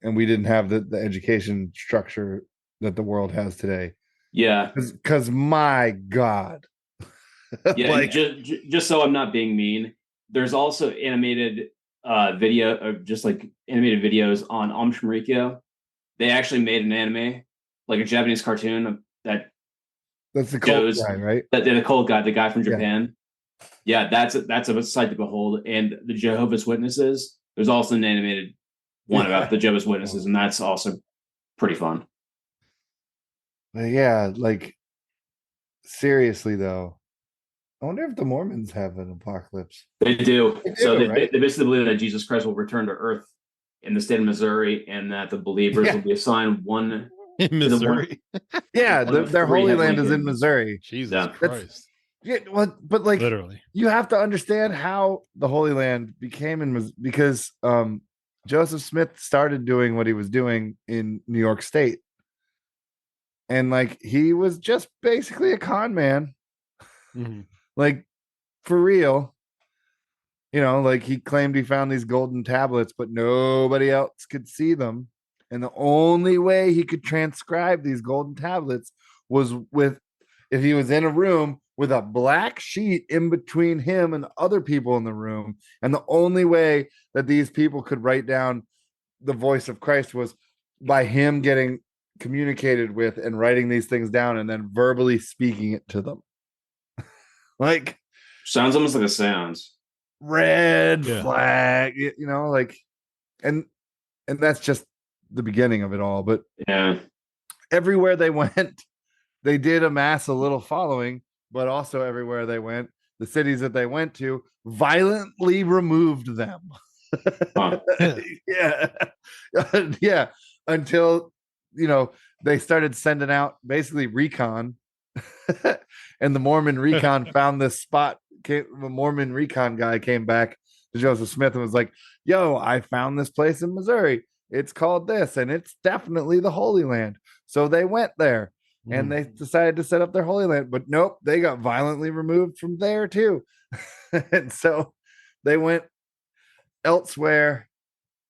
we didn't have the education structure that the world has today. Yeah, because my God. Yeah, like, just so I'm not being mean, there's also animated video of just like animated videos on Shmarikyo. They actually made an anime, like a Japanese cartoon that's the cult guy, right? The cult guy, the guy from Japan. Yeah, that's a sight to behold. And the Jehovah's Witnesses, there's also an animated one about the Jehovah's Witnesses, and that's also pretty fun. But yeah, like seriously though, I wonder if the Mormons have an apocalypse. They do. So right? they basically believe that Jesus Christ will return to Earth in the state of Missouri, and that the believers will be assigned one in Missouri. Yeah, their Holy Land is in Missouri. Jesus Christ. Yeah, well, but like literally, you have to understand how the Holy Land became in Missouri because Joseph Smith started doing what he was doing in New York State, and like he was just basically a con man. Like, for real, like he claimed he found these golden tablets, but nobody else could see them. And the only way he could transcribe these golden tablets was if he was in a room with a black sheet in between him and other people in the room. And the only way that these people could write down the voice of Christ was by him getting communicated with and writing these things down and then verbally speaking it to them. Like, sounds almost like a seance. Red flag, like, and that's just the beginning of it all. But everywhere they went, they did amass a little following, but also everywhere they went, the cities that they went to violently removed them. Yeah, until they started sending out basically recon. And the Mormon recon found this spot. The Mormon recon guy came back to Joseph Smith and was like, yo, I found this place in Missouri. It's called this, and it's definitely the Holy Land. So they went there and they decided to set up their Holy Land. But nope, they got violently removed from there too. And so they went elsewhere.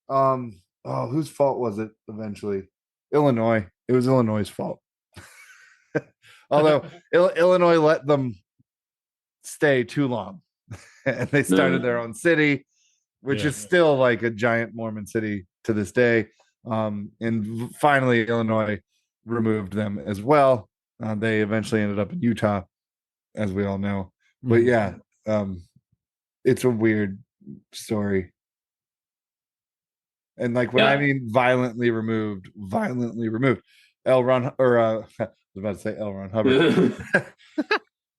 Whose fault was it eventually? Illinois. It was Illinois' fault. Although Illinois let them stay too long, and they started their own city, which is still like a giant Mormon city to this day. And finally, Illinois removed them as well. They eventually ended up in Utah, as we all know. But yeah, it's a weird story. And like when I mean violently removed. L. Ron, or I was about to say L. Ron Hubbard.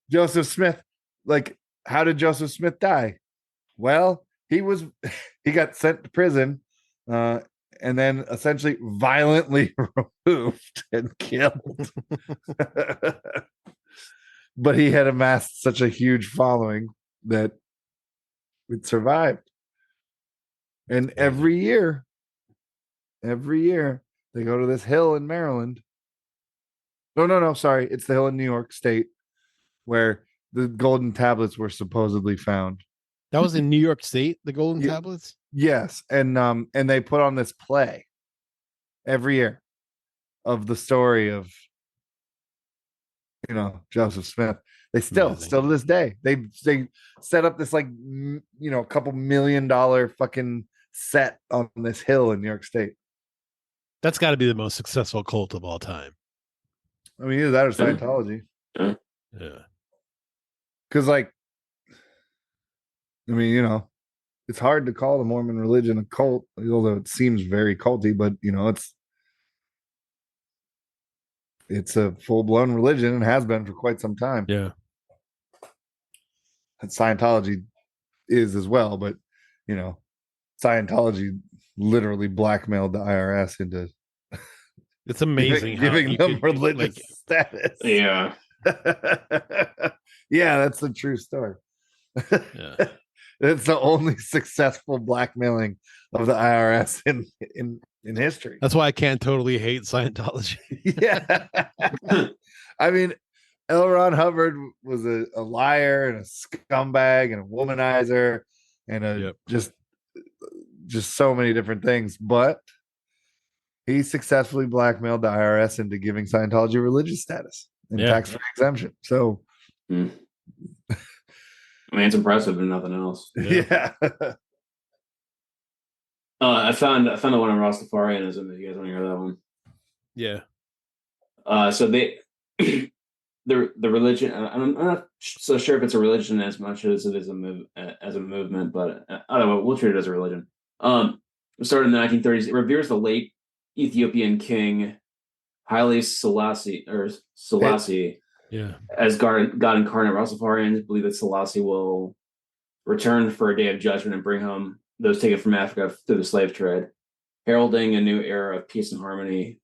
Joseph Smith, like, how did Joseph Smith die? Well, he got sent to prison, and then essentially violently removed and killed. But he had amassed such a huge following that it survived. And every year, they go to this hill in Maryland. No, sorry. It's the hill in New York State where the golden tablets were supposedly found. That was in New York State, the Golden Yeah. Tablets? Yes. And they put on this play every year of the story of, Joseph Smith. They still to this day, they set up this a couple $1 million fucking set on this hill in New York State. That's got to be the most successful cult of all time. I mean, either that or Scientology. Yeah. Because, it's hard to call the Mormon religion a cult, although it seems very culty, but, it's a full-blown religion and has been for quite some time. Yeah. And Scientology is as well, but, Scientology literally blackmailed the IRS into It's amazing giving them religious status. Yeah. Yeah, that's a true story. Yeah. It's the only successful blackmailing of the IRS in history. That's why I can't totally hate Scientology. Yeah. I mean, L. Ron Hubbard was a liar and a scumbag and a womanizer and just so many different things, but he successfully blackmailed the IRS into giving Scientology religious status and tax-free exemption. So, I mean, it's impressive and nothing else. Yeah. I found the one on Rastafarianism. If you guys want to hear that one, Yeah. So they, the religion. I'm not so sure if it's a religion as much as it is as a movement, but I don't know. We'll treat it as a religion. It started in the 1930s. It reveres the late Ethiopian king Haile Selassie as God incarnate. Rastafarians believe that Selassie will return for a day of judgment and bring home those taken from Africa through the slave trade, heralding a new era of peace and harmony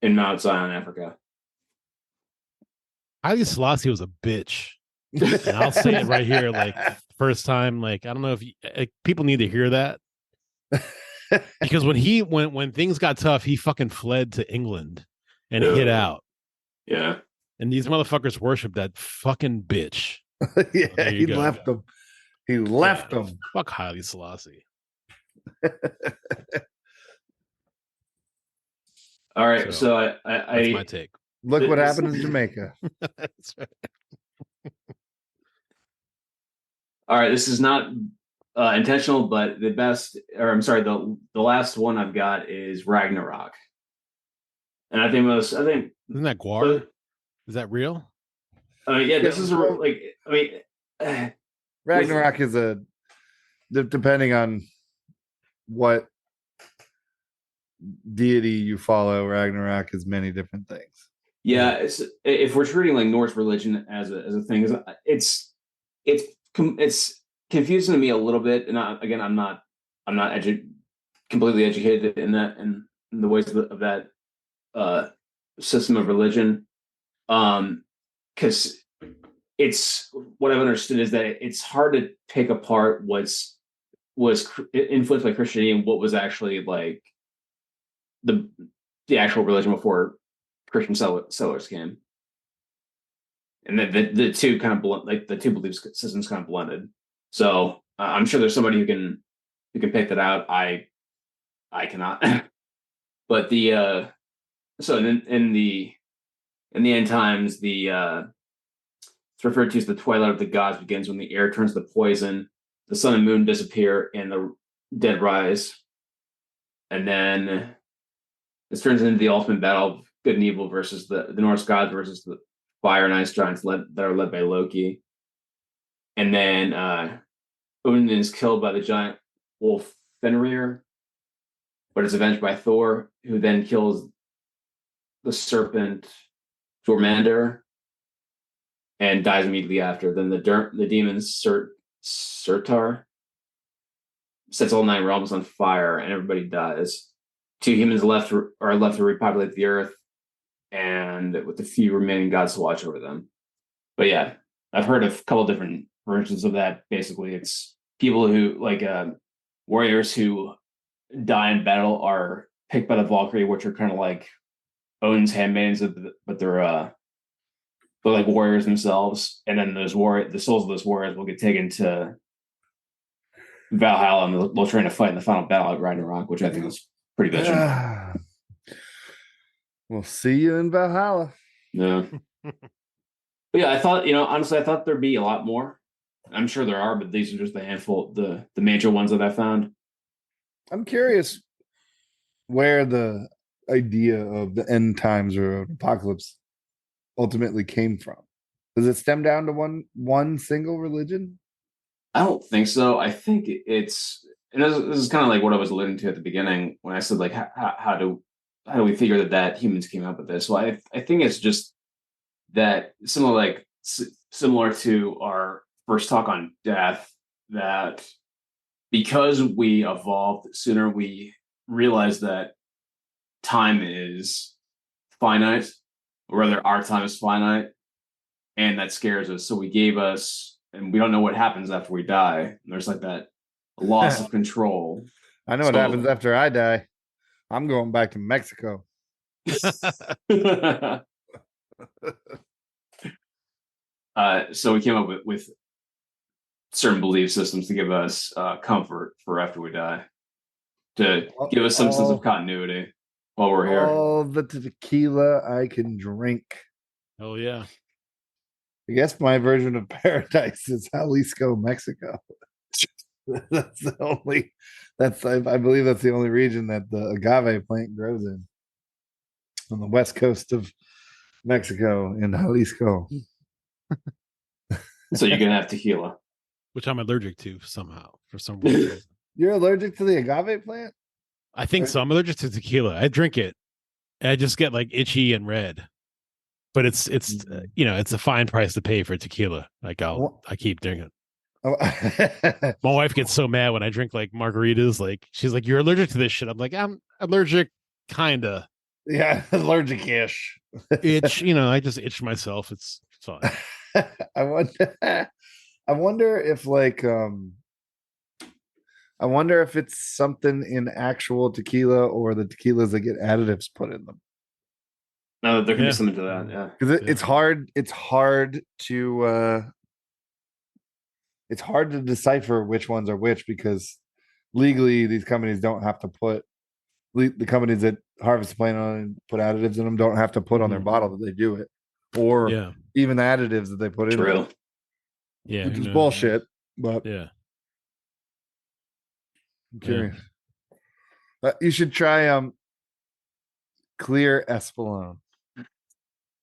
in Mount Zion, Africa. Haile Selassie was a bitch. And I'll say it right here, first time, I don't know if people need to hear that. Because when things got tough, he fucking fled to England and hid out. Yeah. And these motherfuckers worship that fucking bitch. Yeah, he left them. He left them. Fuck Haile Selassie. All right, so that's my take. Look what happened in Jamaica. That's right. All right, this is not intentional, but the last one I've got is Ragnarok, and I think isn't that Gwar? Is that real? This is Ragnarok is depending on what deity you follow, Ragnarok is many different things. Yeah, if we're treating Norse religion as a thing, it's confusing to me a little bit. And I'm not completely educated in the ways of that system of religion. Because it's what I've understood is that it's hard to pick apart was influenced by Christianity and what was actually the actual religion before Christian settlers came, and the two kind of the two belief systems kind of blended. So I'm sure there's somebody who can pick that out. I cannot. But so in the end times, it's referred to as the twilight of the gods begins when the air turns to poison, the sun and moon disappear, and the dead rise. And then this turns into the ultimate battle of good and evil versus the Norse gods versus the fire and ice giants that are led by Loki. And then Odin is killed by the giant wolf Fenrir, but is avenged by Thor, who then kills the serpent Jormander and dies immediately after. Then the demon Surtar sets all 9 realms on fire and everybody dies. 2 humans are left to repopulate the earth, and with the few remaining gods to watch over them. But yeah, I've heard of a couple different versions of that. Basically, it's people who warriors who die in battle are picked by the Valkyrie, which are kind of like Odin's handmaidens, but they're like warriors themselves. And then the souls of those warriors will get taken to Valhalla, and they'll train to fight in the final battle at Ragnarok, which I think is pretty bitchin'. We'll see you in Valhalla. Yeah. But yeah, I thought, honestly, I thought there'd be a lot more. I'm sure there are, but these are just a handful, the major ones that I found. I'm curious where the idea of the end times or apocalypse ultimately came from. Does it stem down to one single religion? I don't think so. I think it's, and this is kind of like what I was alluding to at the beginning when I said, like, how do we figure that humans came up with this? Well, I think it's just that similar to our first talk on death, that because we evolved sooner, we realized that time is finite, or rather our time is finite, and that scares us. So and we don't know what happens after we die. And there's like that loss of control. I know what happens after I die. I'm going back to Mexico. So we came up with certain belief systems to give us comfort for after we die, to give us some sense of continuity while we're here. All the tequila I can drink. Oh yeah. I guess my version of paradise is Jalisco, Mexico. I believe that's the only region that the agave plant grows in. On the west coast of Mexico in Jalisco. So you're gonna have tequila, which I'm allergic to somehow for some reason. You're allergic to the agave plant? I think so. I'm allergic to tequila. I drink it, and I just get like itchy and red. But it's it's a fine price to pay for tequila. Like I keep drinking it. My wife gets so mad when I drink like margaritas. Like she's like, "You're allergic to this shit." I'm like, "I'm allergic, kinda." Yeah, allergic-ish. Itch, I just itch myself. It's fine. I wonder if it's something in actual tequila or the tequilas that get additives put in them. No, there can be something to that, yeah. Because it's hard to decipher which ones are which, because legally these companies don't have to put, the companies that harvest the plant on and put additives in them don't have to put on their bottle that they do it, or even the additives that they put in it. Yeah, which is bullshit. But yeah, I'm curious. You should try clear Espolòn.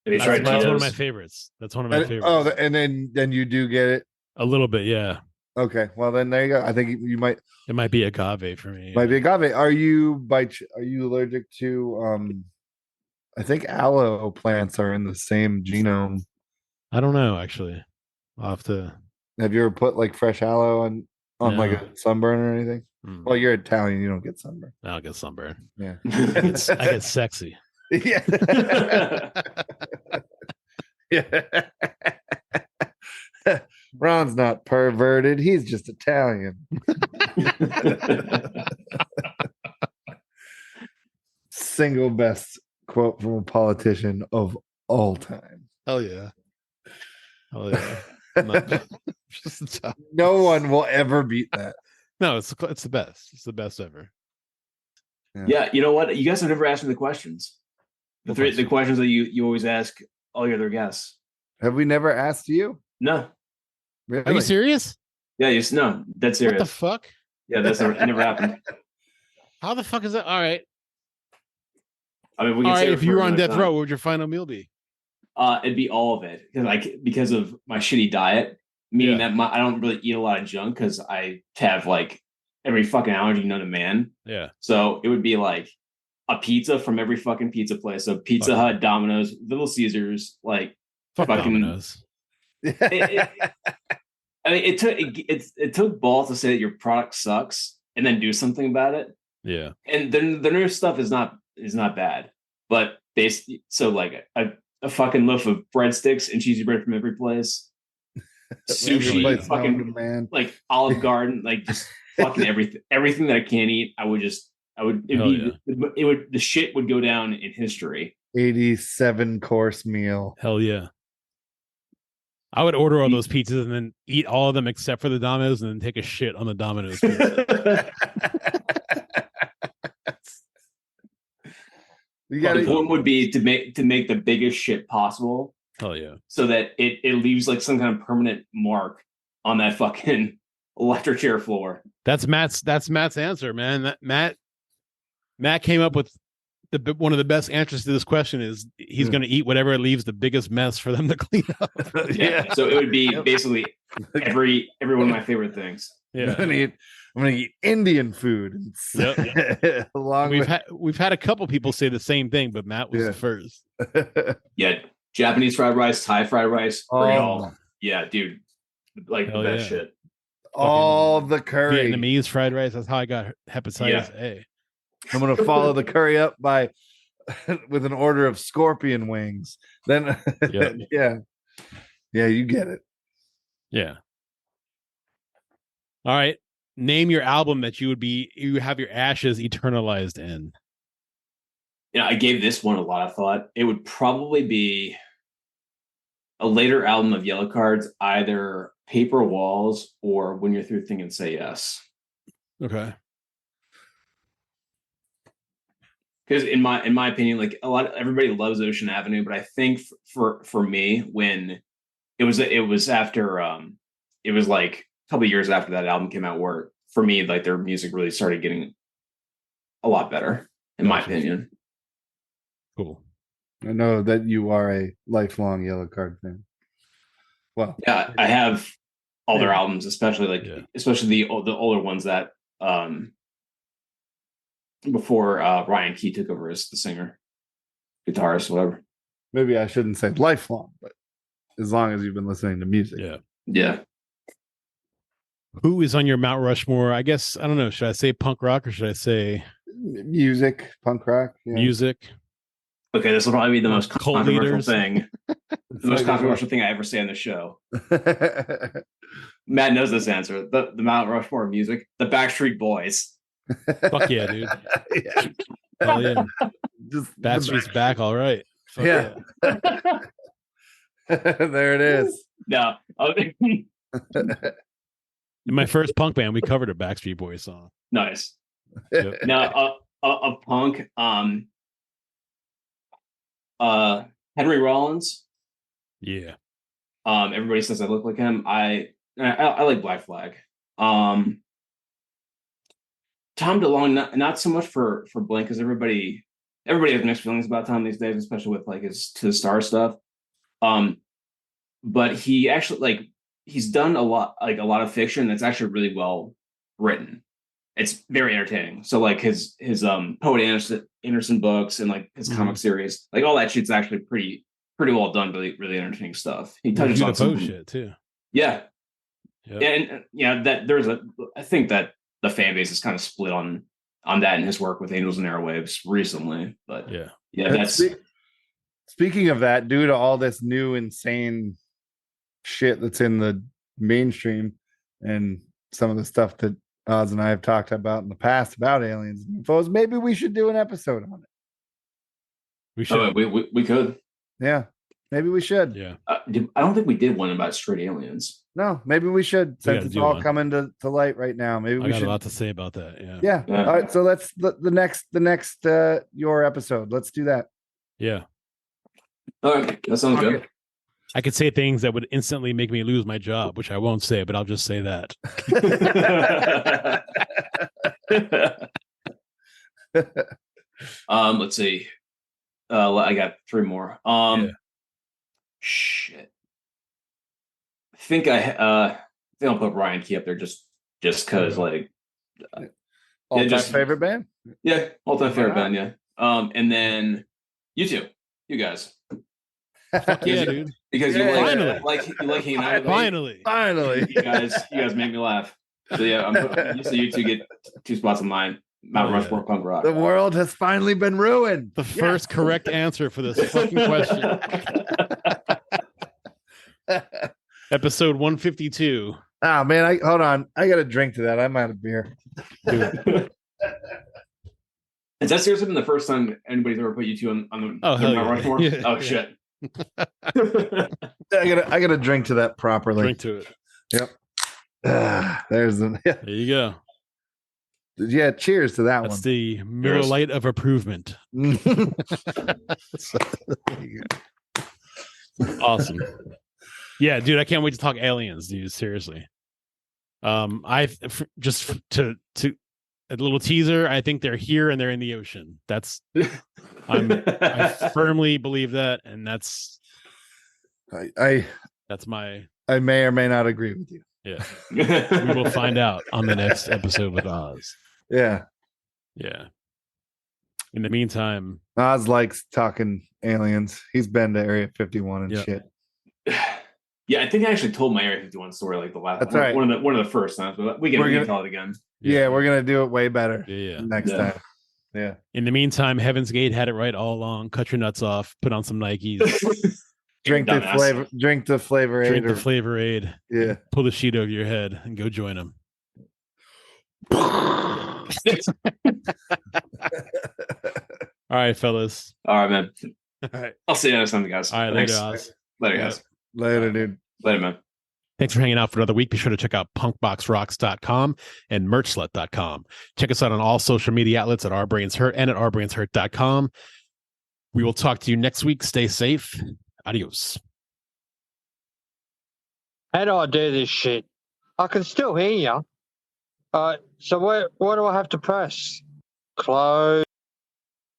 That's one of my favorites. That's one of my favorites. Oh, and then you do get it a little bit, yeah. Okay, well then there you go. I think you might. It might be agave for me. Might be agave. Are you allergic to? I think aloe plants are in the same genome. I don't know actually. I'll have to. Have you ever put like fresh aloe on like a sunburn or anything? Well, you're Italian. You don't get sunburn. I don't get sunburn. Yeah, I get sexy. Yeah. Yeah. Ron's not perverted. He's just Italian. Single best quote from a politician of all time. Hell yeah. Hell yeah. No one will ever beat that. No, it's the best. It's the best ever. Yeah, you know what? You guys have never asked me the questions. The questions that you always ask all your other guests. Have we never asked you? No. Really? Are you serious? Yeah, no, that's serious. What the fuck? Yeah, it never happened. How the fuck is that? All right. I mean, if you were on death row, what would your final meal be? It'd be all of it, because of my shitty diet, meaning that I don't really eat a lot of junk because I have like every fucking allergy known to man. Yeah. So it would be like a pizza from every fucking pizza place. So Pizza Hut, Domino's, Little Caesars, like fucking Domino's. I mean, it took balls to say that your product sucks and then do something about it. Yeah. And the new stuff is not bad, but so like a fucking loaf of breadsticks and cheesy bread from every place, sushi, Everybody's fucking known, man. like Olive Garden, like just fucking everything that I can't eat. The shit would go down in history. 87 course meal. Hell yeah. I would order all those pizzas and then eat all of them except for the Domino's and then take a shit on the Domino's pizza. You The gotta point would be to make the biggest shit possible. Hell yeah. So that it leaves like some kind of permanent mark on that fucking electric chair floor. That's Matt's answer, man. Matt came up with one of the best answers to this question is he's going to eat whatever leaves the biggest mess for them to clean up. Yeah. So it would be basically every one of my favorite things. Yeah. I'm gonna eat Indian food. Yep. Along We've had a couple people say the same thing, but Matt was the first. Yeah. Japanese fried rice, Thai fried rice. Bring it all. Yeah, dude. Like Hell the best yeah. shit. all the curry. Vietnamese fried rice. That's how I got hepatitis A. I'm gonna follow the curry up by with an order of scorpion wings. Then yeah, you get it. Yeah. All right. Name your album that you have your ashes eternalized in. Yeah, I gave this one a lot of thought. It would probably be a later album of Yellow Cards, either Paper Walls or When You're Through Thinking Say Yes. Okay. Because in my opinion, like everybody loves Ocean Avenue, but I think for me, when it was after it was like a couple of years after that album came out, where for me, like their music really started getting a lot better, in my opinion. Cool. I know that you are a lifelong Yellow Card fan. Well, Yeah, I have all their albums, especially the older ones that before Ryan Key took over as the singer, guitarist, whatever. maybe I shouldn't say lifelong, but as long as you've been listening to music. Yeah. Who is on your Mount Rushmore? I guess, I don't know. Should I say punk rock or should I say Music, punk rock, music? Okay, this will probably be the most Cult controversial leaders. thing. The most controversial thing I ever say on the show. Matt knows this answer. The Mount Rushmore of music, the Backstreet Boys. Fuck yeah, dude. Yeah. Hell yeah. Just Backstreet's back. All right. Fuck Yeah. There it is. No, In my first punk band, we covered a Backstreet Boys song. nice. Yep. Now, a punk. Henry Rollins. Yeah. Everybody says I look like him. I like Black Flag. Tom DeLonge, not so much for Blink, because everybody has mixed feelings about Tom these days, especially with like his To the Star stuff. But he actually he's done a lot of fiction that's actually really well written. It's very entertaining. So like his Poet Anderson books and like his comic series, like all that shit's actually pretty well done. Really, really entertaining stuff. He touches on some shit too. Yeah. Yep. And that I think that the fan base is kind of split on that and his work with Angels and Airwaves recently. But yeah, that's Speaking of that, due to all this new insane shit that's in the mainstream and some of the stuff that Oz and I have talked about in the past about aliens and UFOs, maybe we should do an episode on it. we should. we could. Yeah, maybe we should. Yeah. I don't think we did one about straight aliens. No, maybe we should, since it's do all one. coming to light right now. Maybe I we got should. a lot to say about that. Yeah. Yeah. Yeah. All right. So let's the next your episode. Let's do that. Yeah. All right, that sounds good. I could say things that would instantly make me lose my job, which I won't say, but I'll just say that. Let's see. I got 3 more. Shit. I think I'll put Ryan Key up there just because like All-time favorite band. all-time favorite band, yeah. And then you guys. Fuck yeah, dude. Because Yeah. you like hanging out with me. Finally. Finally. You guys make me laugh. So yeah, so you two get 2 spots on mine. Mount Rushmore punk rock. The world has finally been ruined. The first correct answer for this fucking question. Episode 152. Oh man, hold on. I got a drink to that. I'm out of beer. Dude. Has that seriously been the first time anybody's ever put you two on the Oh, hell Mount yeah. Rushmore? Yeah. Oh shit. I got to drink to that properly. Drink to it. Yep. There's the There you go. yeah. Cheers to that That's the Miller Lite of improvement. one. Awesome. Yeah, dude, I can't wait to talk aliens, dude. Seriously. Just to a little teaser. I think they're here and they're in the ocean. I firmly believe that, and that's my. I may or may not agree with you. Yeah. We will find out on the next episode with Oz. Yeah. Yeah. In the meantime, Oz likes talking aliens. He's been to Area 51 and Yep. shit. Yeah, I think I actually told my Area 51 story like the last That's right. one of the first times, but we can tell it again. Yeah, we're gonna do it way better yeah. next Yeah. time. Yeah. In the meantime, Heaven's Gate had it right all along. Cut your nuts off. Put on some Nikes. Drink the Dumbass. flavor. Drink the flavor. Drink aid the or- Flavor Aid. Yeah. Pull the sheet over your head and go join them. All right, fellas. All right, man. All right. I'll see you next time, guys. All right, Thanks. later, Oz. Later, Yeah. guys. Later, dude. Later, man. Thanks for hanging out for another week. Be sure to check out punkboxrocks.com and merchslut.com. Check us out on all social media outlets at Our Brains Hurt and at ourbrainshurt.com. We will talk to you next week. Stay safe. Adios. How do I do this shit? I can still hear you. So what do I have to press? Close.